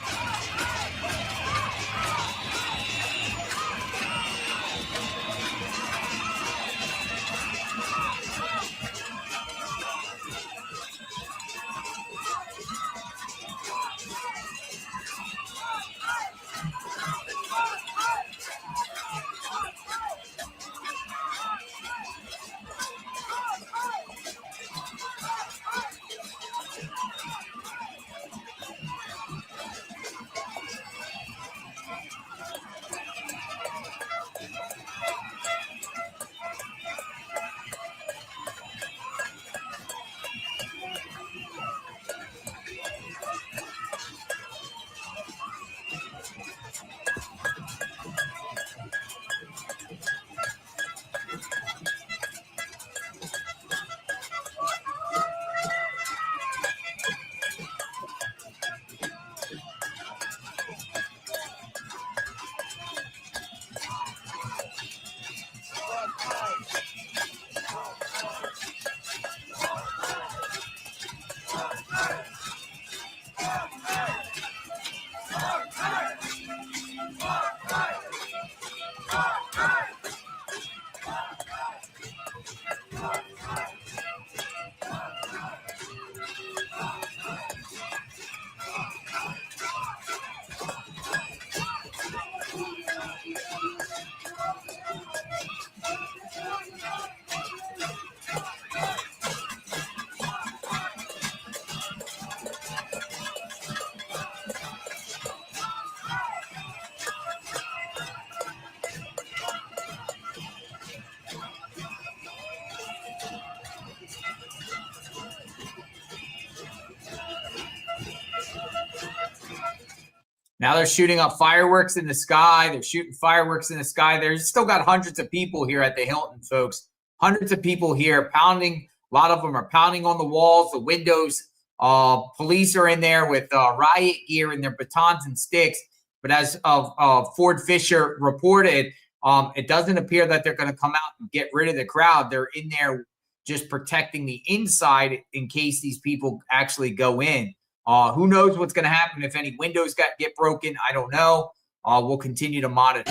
Now they're shooting up fireworks in the sky. They're shooting fireworks in the sky. There's still got hundreds of people here at the Hilton, folks. Hundreds of people here pounding. A lot of them are pounding on the walls, the windows. Police are in there with riot gear and their batons and sticks. But as Ford Fisher reported, it doesn't appear that they're going to come out and get rid of the crowd. They're in there just protecting the inside in case these people actually go in. Who knows what's going to happen if any windows get broken? I don't know. We'll continue to monitor.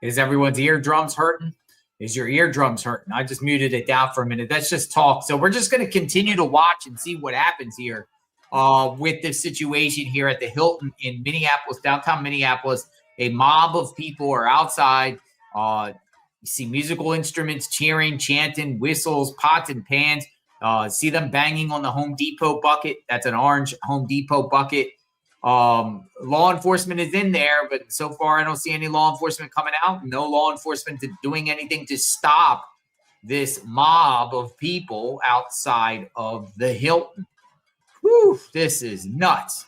Is everyone's eardrums hurting? Is your eardrums hurting? I just muted it down for a minute. That's just talk. So we're just going to continue to watch and see what happens here with this situation here at the Hilton in Minneapolis, downtown Minneapolis. A mob of people are outside. You see musical instruments cheering, chanting, whistles, pots and pans. See them banging on the Home Depot bucket. That's an orange Home Depot bucket. Law enforcement is in there, but so far I don't see any law enforcement coming out. No law enforcement doing anything to stop this mob of people outside of the Hilton. Whew, this is nuts.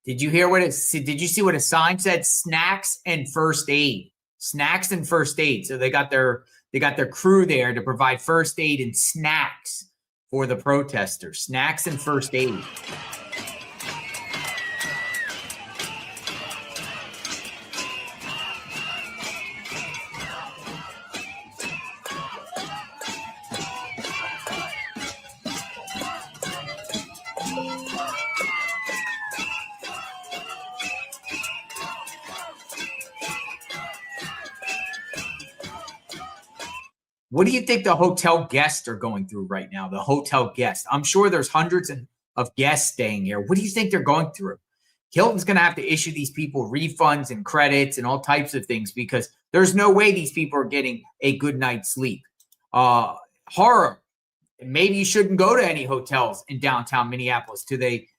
Did you hear what it said? Did you see what a sign said? Snacks and first aid. Snacks and first aid. So they got their crew there to provide first aid and snacks for the protesters. Snacks and first aid. What do you think the hotel guests are going through right now? The hotel guests. I'm sure there's hundreds of guests staying here. What do you think they're going through? Hilton's going to have to issue these people refunds and credits and all types of things because there's no way these people are getting a good night's sleep. Horror. Maybe you shouldn't go to any hotels in downtown Minneapolis till they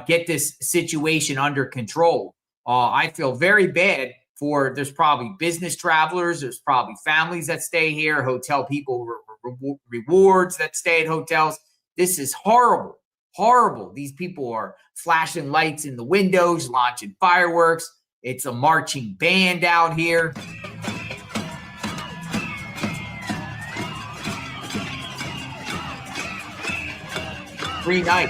get this situation under control. I feel very bad for, there's probably business travelers, there's probably families that stay here, hotel people, rewards that stay at hotels. This is horrible, horrible. These people are flashing lights in the windows, launching fireworks. It's a marching band out here. Free night.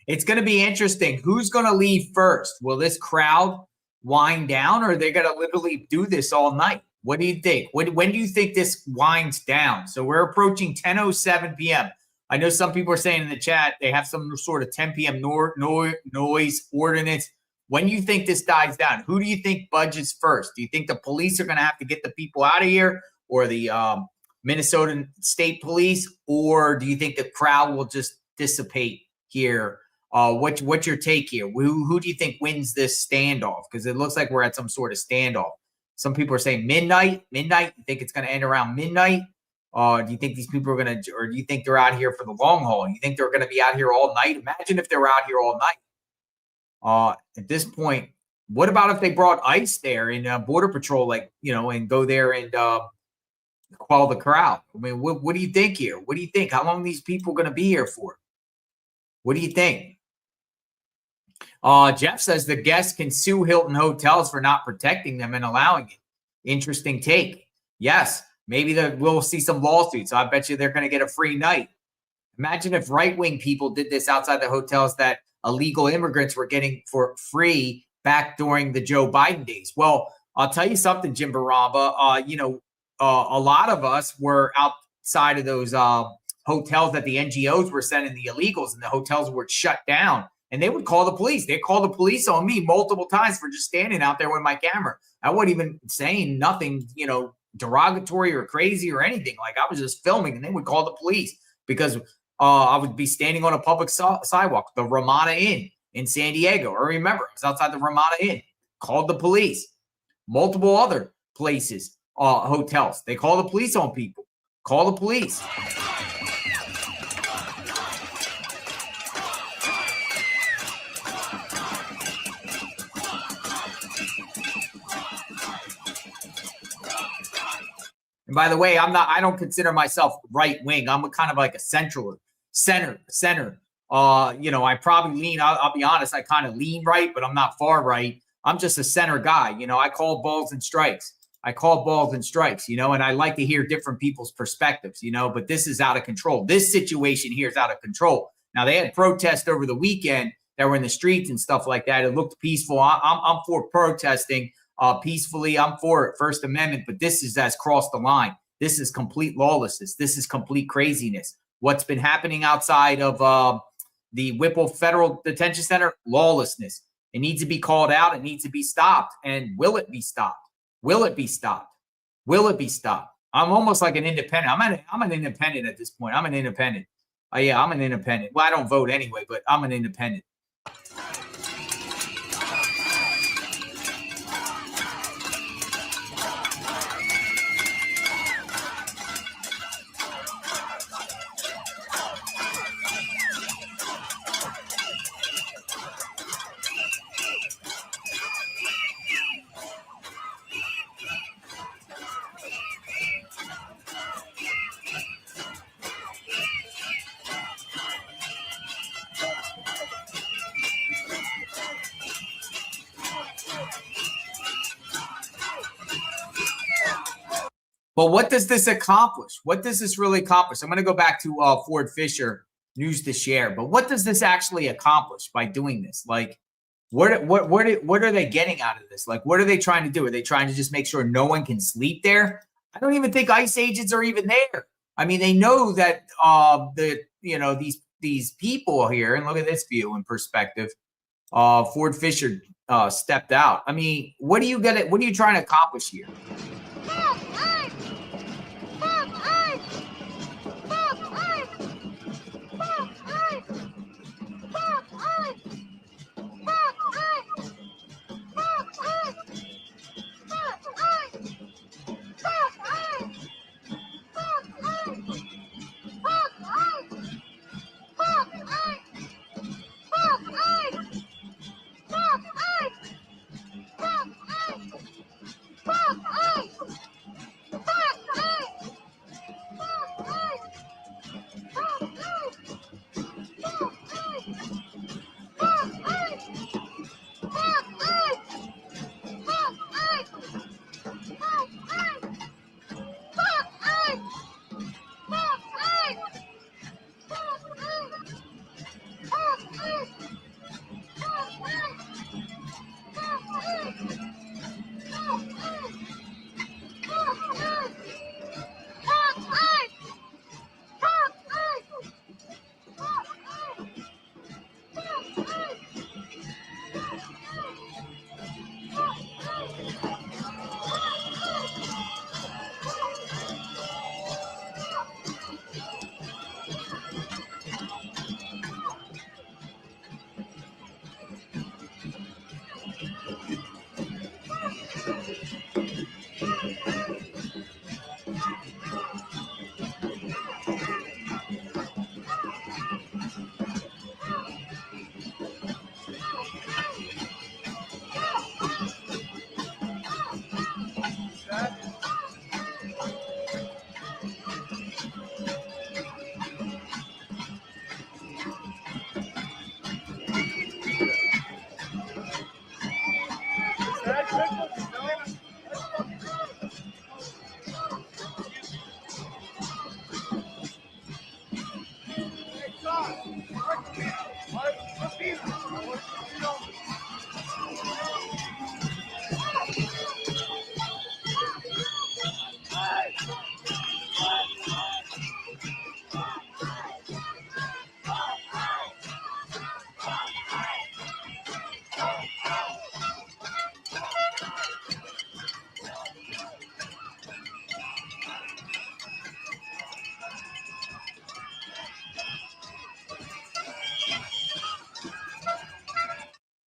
It's going to be interesting. Who's going to leave first? Will this crowd wind down, or are they going to literally do this all night? What do you think? When do you think this winds down? So we're approaching 10:07 p.m. I know some people are saying in the chat they have some sort of 10 p.m. noise ordinance. When you think this dies down, who do you think budgets first? Do you think the police are going to have to get the people out of here, or the Minnesota State Police, or do you think the crowd will just dissipate here? What's your take here? Who do you think wins this standoff? Because it looks like we're at some sort of standoff. Some people are saying midnight. Midnight. You think it's going to end around midnight? Do you think these people are going to, or do you think they're out here for the long haul? You think they're going to be out here all night? Imagine if they were out here all night. At this point, what about if they brought ICE there and Border Patrol, like, and go there and quell the crowd? I mean, what do you think here? What do you think? How long are these people going to be here for? What do you think? Jeff says the guests can sue Hilton Hotels for not protecting them and allowing it. Interesting take. Yes, maybe we'll see some lawsuits. I bet you they're going to get a free night. Imagine if right-wing people did this outside the hotels that illegal immigrants were getting for free back during the Joe Biden days. Well, I'll tell you something, Jim Baramba. A lot of us were outside of those hotels that the NGOs were sending the illegals, and the hotels were shut down. And they would call the police. They called the police on me multiple times for just standing out there with my camera. I wasn't even saying nothing, derogatory or crazy or anything. Like, I was just filming, and they would call the police because I would be standing on a public sidewalk, the Ramada Inn in San Diego. I remember I was outside the Ramada Inn, called the police. Multiple other places, hotels. They call the police on people. Call the police. And by the way, I don't consider myself right wing. I'm kind of like a center. I probably lean, I'll be honest, I kind of lean right, but I'm not far right. I'm just a center guy. I call balls and strikes. And I like to hear different people's perspectives, but this is out of control. This situation here is out of control. Now, they had protests over the weekend that were in the streets and stuff like that. It looked peaceful. I'm for protesting peacefully. I'm for it, First Amendment, but this has crossed the line. This is complete lawlessness. This is complete craziness. What's been happening outside of the Whipple Federal Detention Center? Lawlessness. It needs to be called out. It needs to be stopped. And will it be stopped? Will it be stopped? Will it be stopped? I'm almost like an independent. I'm an independent at this point. I'm an independent. Yeah, I'm an independent. Well, I don't vote anyway, but I'm an independent. But what does this accomplish? What does this really accomplish? I'm going to go back to Ford Fisher, news to share. But what does this actually accomplish by doing this? Like, what are they getting out of this? Like, what are they trying to do? Are they trying to just make sure no one can sleep there? I don't even think ICE agents are even there. I mean, they know that these people here, and look at this view in perspective. Ford Fisher stepped out. I mean, what are you trying to accomplish here?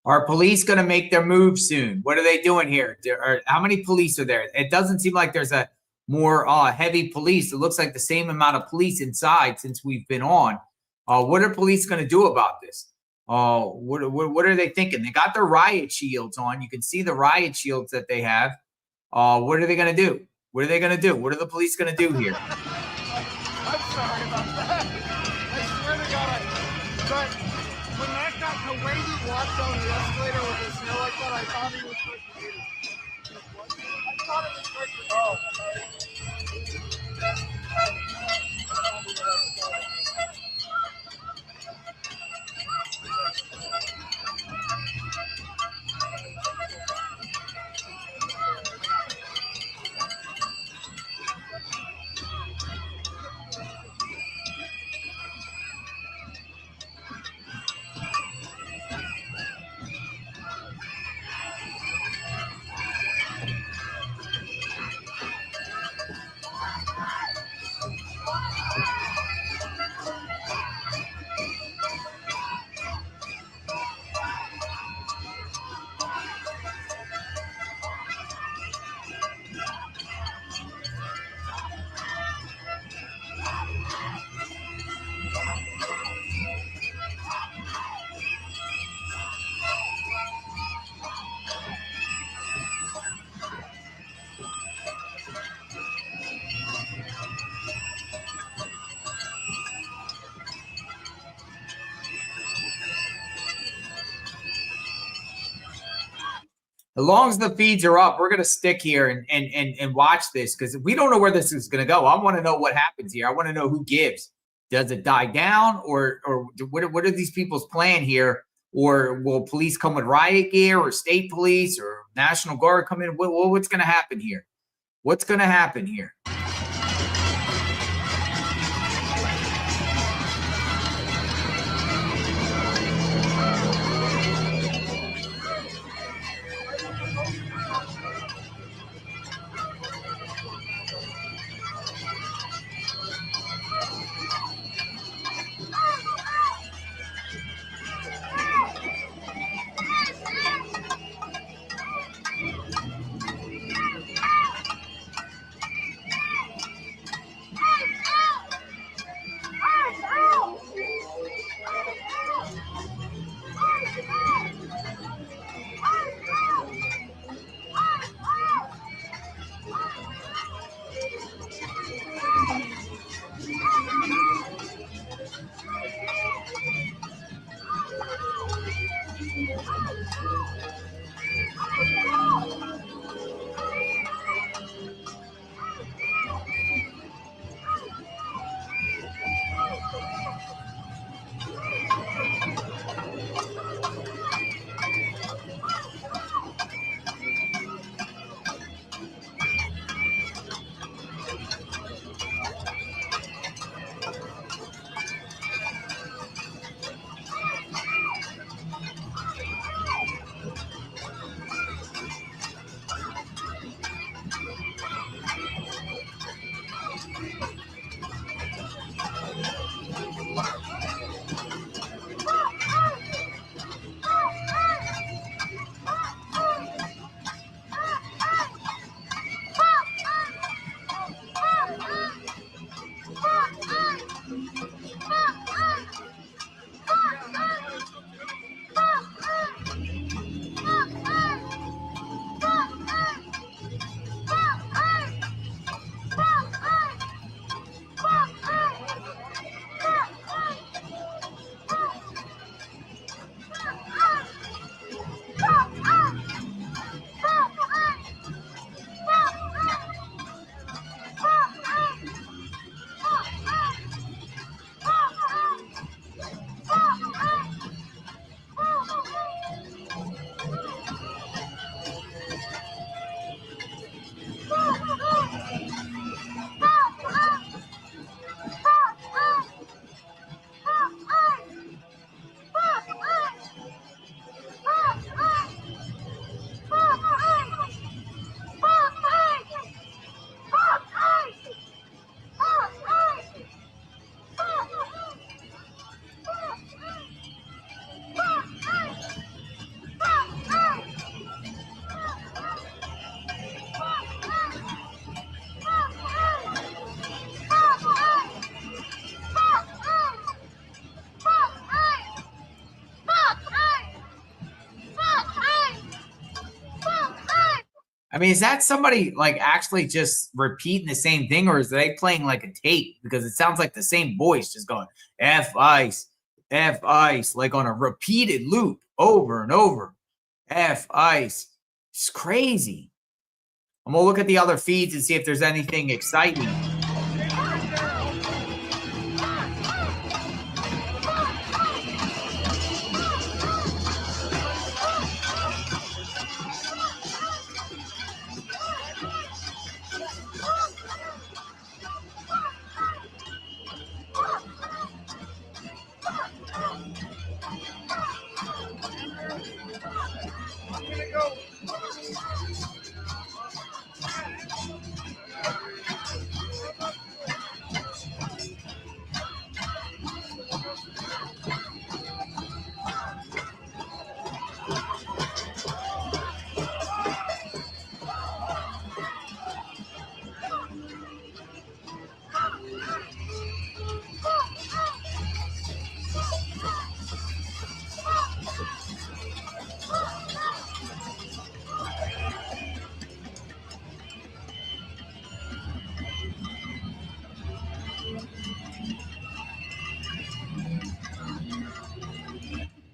Are police going to make their move soon? What are they doing here? How many police are there? It doesn't seem like there's a more heavy police. It looks like the same amount of police inside since we've been on. What are police going to do about this? What are they thinking? They got their riot shields on. You can see the riot shields that they have. What are they going to do? What are they going to do? What are the police going to do here? I'm sorry about that. I swear to God, but when that got the way he walked down the escalator with his hair like that, I thought he was supposed to be. I thought it was supposed to be. Oh. As long as the feeds are up, we're going to stick here and watch this because we don't know where this is going to go. I want to know what happens here. I want to know who gives. Does it die down or what are these people's plan here? Or will police come with riot gear or state police or National Guard come in? What's going to happen here? What's going to happen here? I mean, is that somebody like actually just repeating the same thing, or is they playing like a tape? Because it sounds like the same voice just going F ice, like on a repeated loop over and over. F ice. It's crazy. I'm gonna look at the other feeds and see if there's anything exciting.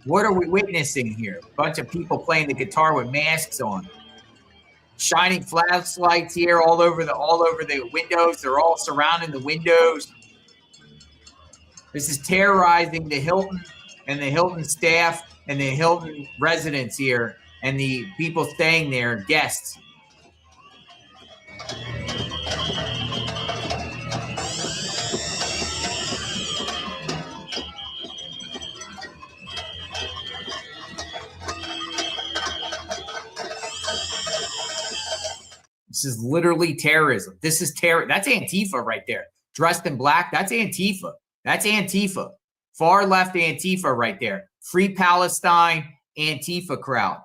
What are we witnessing here? A bunch of people playing the guitar with masks on. Shining flashlights here all over the windows. They're all surrounding the windows. This is terrorizing the Hilton and the Hilton staff and the Hilton residents here and the people staying there, guests. This is literally terrorism. This is terror. That's Antifa right there. Dressed in black. That's Antifa. That's Antifa. Far left Antifa right there. Free Palestine Antifa crowd.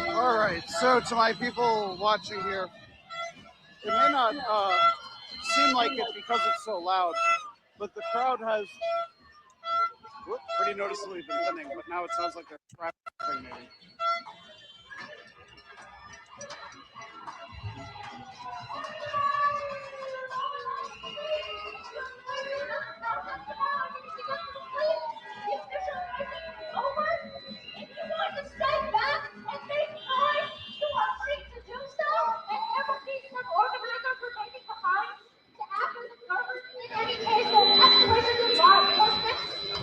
All right, so to my people watching here, it may not seem like it because it's so loud, but the crowd has pretty noticeably been thinning, but now it sounds like they're trafficking maybe.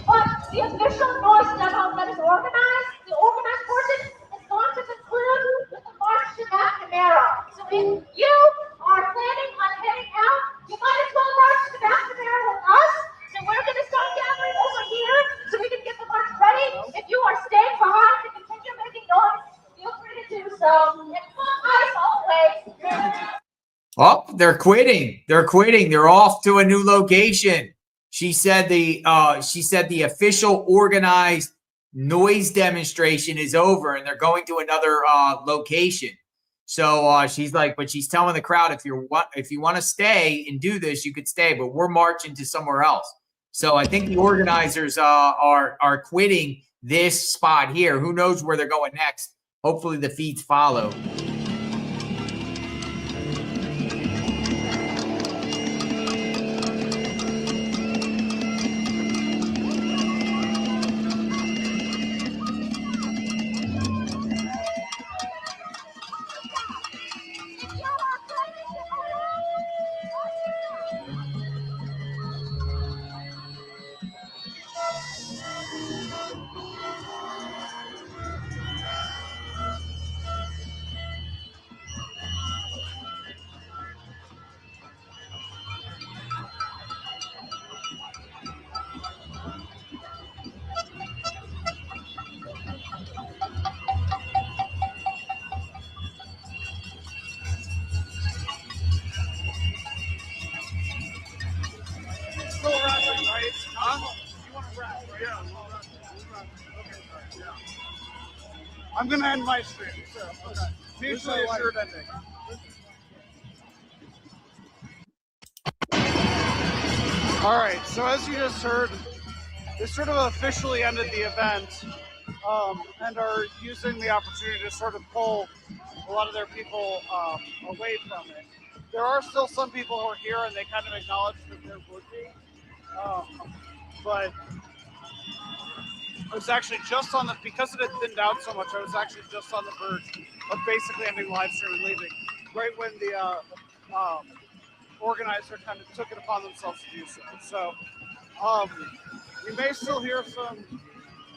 But the official noise demo that is organized, the organized portion, is going to conclude with the march to McNamara. So if you are planning on heading out, you might as well march to McNamara with us. So we're going to start gathering over here so we can get the march ready. If you are staying behind to continue making noise, feel free to do so. And fun ice always. Oh, they're quitting. They're quitting. They're off to a new location. She said the official organized noise demonstration is over and they're going to another location. So she's like, but she's telling the crowd, if you want to stay and do this, you could stay, but we're marching to somewhere else. So I think the organizers are quitting this spot here. Who knows where they're going next? Hopefully the feeds follow. I'm gonna end my stream. So, okay. Mutually assured ending. All right, so as you just heard, they sort of officially ended the event and are using the opportunity to sort of pull a lot of their people away from it. There are still some people who are here, and they kind of acknowledge that there would be. But I was actually just on the, because it had thinned out so much, I was actually just on the verge of basically ending live stream and leaving, right when the organizer kind of took it upon themselves to do so. So we may still hear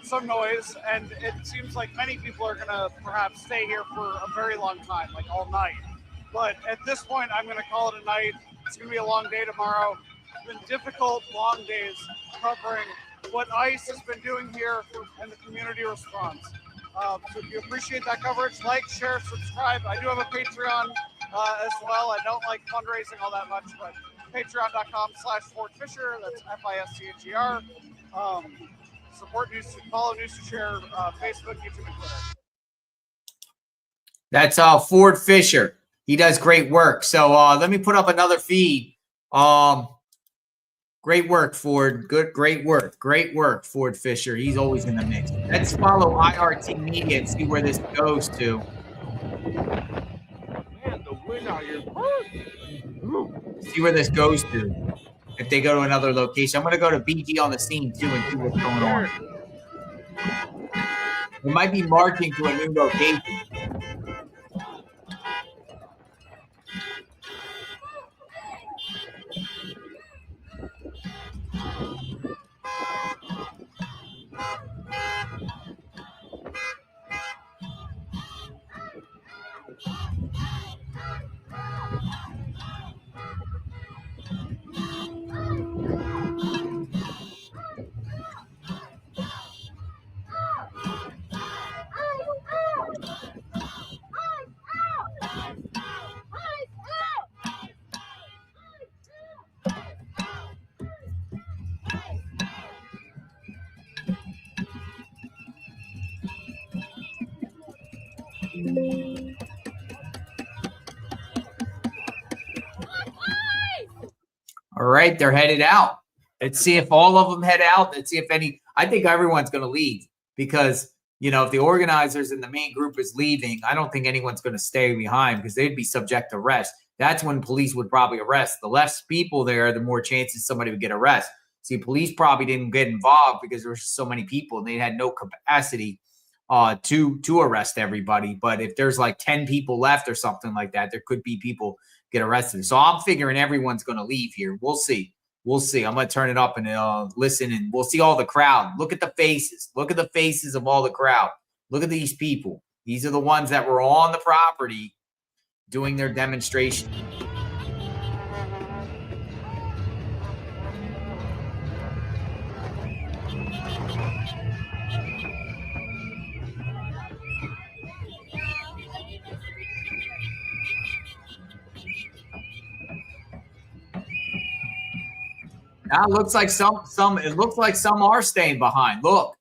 some noise, and it seems like many people are going to perhaps stay here for a very long time, like all night. But at this point, I'm going to call it a night. It's going to be a long day tomorrow. It's been difficult, long days covering what ICE has been doing here and the community response. So if you appreciate that coverage, like, share, subscribe. I do have a Patreon as well. I don't like fundraising all that much, but patreon.com/FordFisher. That's FISCHER. Support News, follow News to Share, Facebook, YouTube, and Twitter. That's Ford Fisher. He does great work. So let me put up another feed. Great work, Ford. Great work, Ford Fisher. He's always in the mix. Let's follow IRT Media and see where this goes to. Man, the wind out here. See where this goes to. If they go to another location, I'm going to go to BG on the scene too and see what's going on. We might be marching to a new location. All right, they're headed out. Let's see if all of them head out. Let's see if any. I think everyone's going to leave because, you know, if the organizers and the main group is leaving, I don't think anyone's going to stay behind because they'd be subject to arrest. That's when police would probably arrest. The less people there, the more chances somebody would get arrested. See, police probably didn't get involved because there were so many people and they had no capacity to arrest everybody. But if there's like 10 people left or something like that, there could be people get arrested. So I'm figuring everyone's going to leave here. We'll see. We'll see. I'm going to turn it up and listen, and we'll see all the crowd. Look at the faces. Look at the faces of all the crowd. Look at these people. These are the ones that were on the property doing their demonstration. Now it looks like some are staying behind. Look,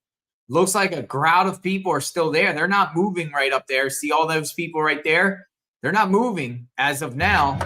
looks like a crowd of people are still there. They're not moving right up there. See all those people right there? They're not moving as of now.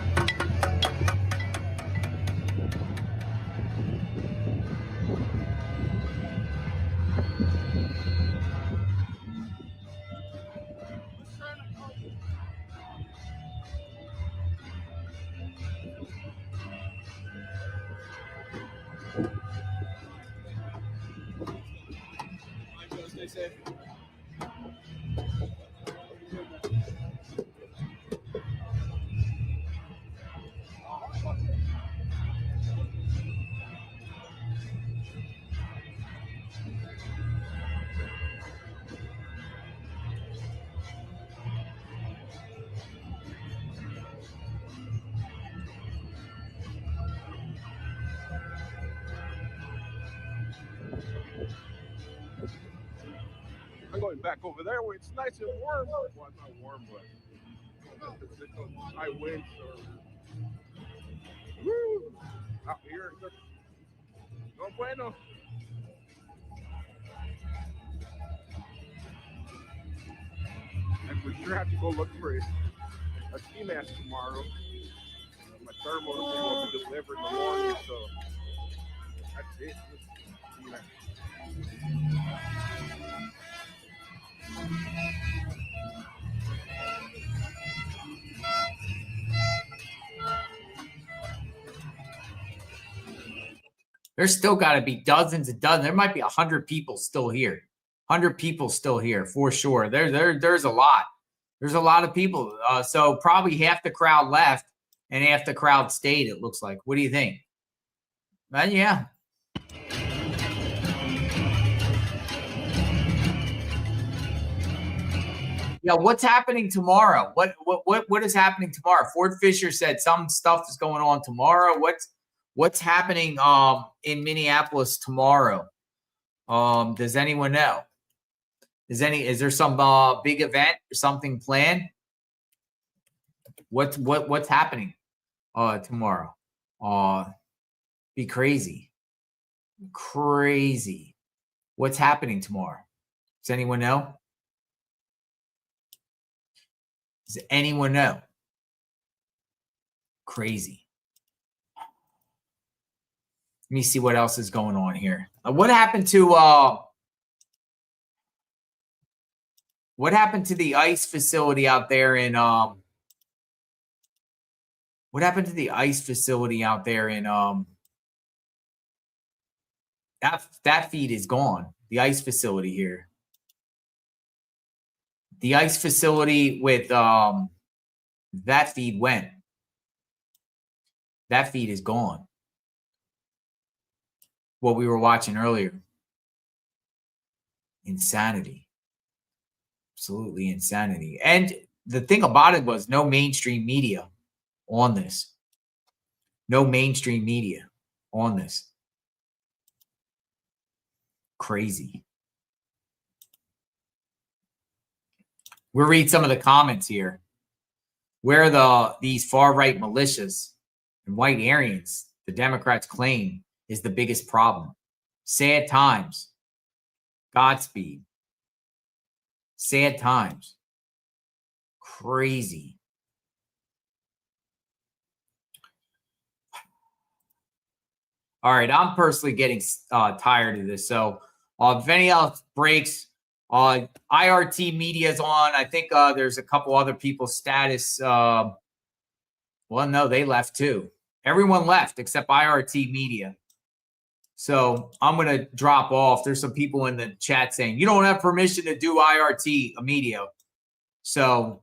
I'm going back over there where it's nice and warm. Well, it's not warm, but it's high winds. Woo! Out here, no bueno. And for sure have to go look for a ski mask tomorrow. My thermal will be delivered in the morning, so That's it. There's still got to be dozens and dozens. There might be 100 people still here. 100 people still here for sure. There's a lot. There's a lot of people. So probably half the crowd left and half the crowd stayed, it looks like. What do you think? Yeah. Yeah, what's happening tomorrow? What is happening tomorrow? Ford Fisher said some stuff is going on tomorrow. What's happening in Minneapolis tomorrow? Does anyone know? Is there some big event or something planned? What's happening tomorrow? Be crazy. Crazy. What's happening tomorrow? Does anyone know? Does anyone know? Crazy. Let me see what else is going on here. What happened to the ice facility out there in what happened to the ice facility out there in that feed is gone. The ice facility here. The ice facility with that feed went. That feed is gone. What we were watching earlier. Insanity. Absolutely insanity. And the thing about it was no mainstream media on this. No mainstream media on this. Crazy. We'll read some of the comments here. Where these far-right militias and white Aryans, the Democrats claim, is the biggest problem. Sad times. Godspeed. Sad times. Crazy. All right, I'm personally getting tired of this. So if anything else breaks, IRT media's on. I think there's a couple other people's status. Well, no, they left too. Everyone left except IRT media. So I'm going to drop off. There's some people in the chat saying, you don't have permission to do IRT media. So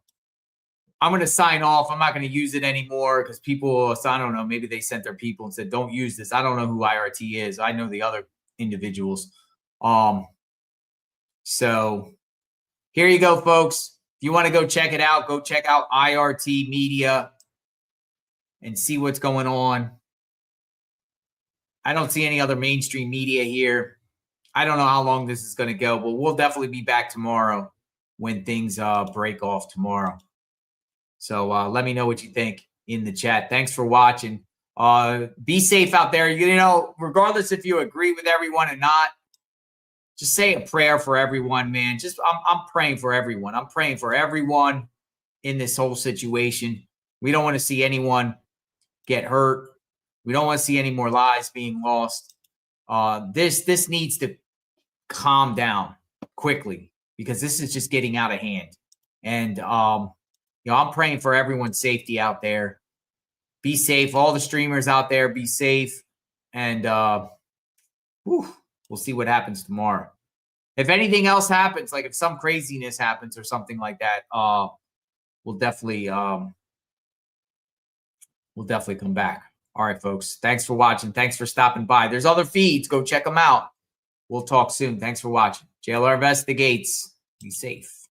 I'm going to sign off. I'm not going to use it anymore because people, I don't know, maybe they sent their people and said, don't use this. I don't know who IRT is. I know the other individuals. So here you go, folks. If you want to go check it out, go check out IRT media and see what's going on. I don't see any other mainstream media here. I don't know how long this is going to go, but we'll definitely be back tomorrow when things break off tomorrow. So let me know what you think in the chat. Thanks for watching. Be safe out there. You know, regardless if you agree with everyone or not, just say a prayer for everyone, man. I'm praying for everyone. I'm praying for everyone in this whole situation. We don't want to see anyone get hurt. We don't want to see any more lives being lost. This needs to calm down quickly because this is just getting out of hand. And I'm praying for everyone's safety out there. Be safe. All the streamers out there, be safe. And we'll see what happens tomorrow. If anything else happens, like if some craziness happens or something like that, we'll definitely come back. All right, folks. Thanks for watching. Thanks for stopping by. There's other feeds. Go check them out. We'll talk soon. Thanks for watching. JLR Investigates. Be safe.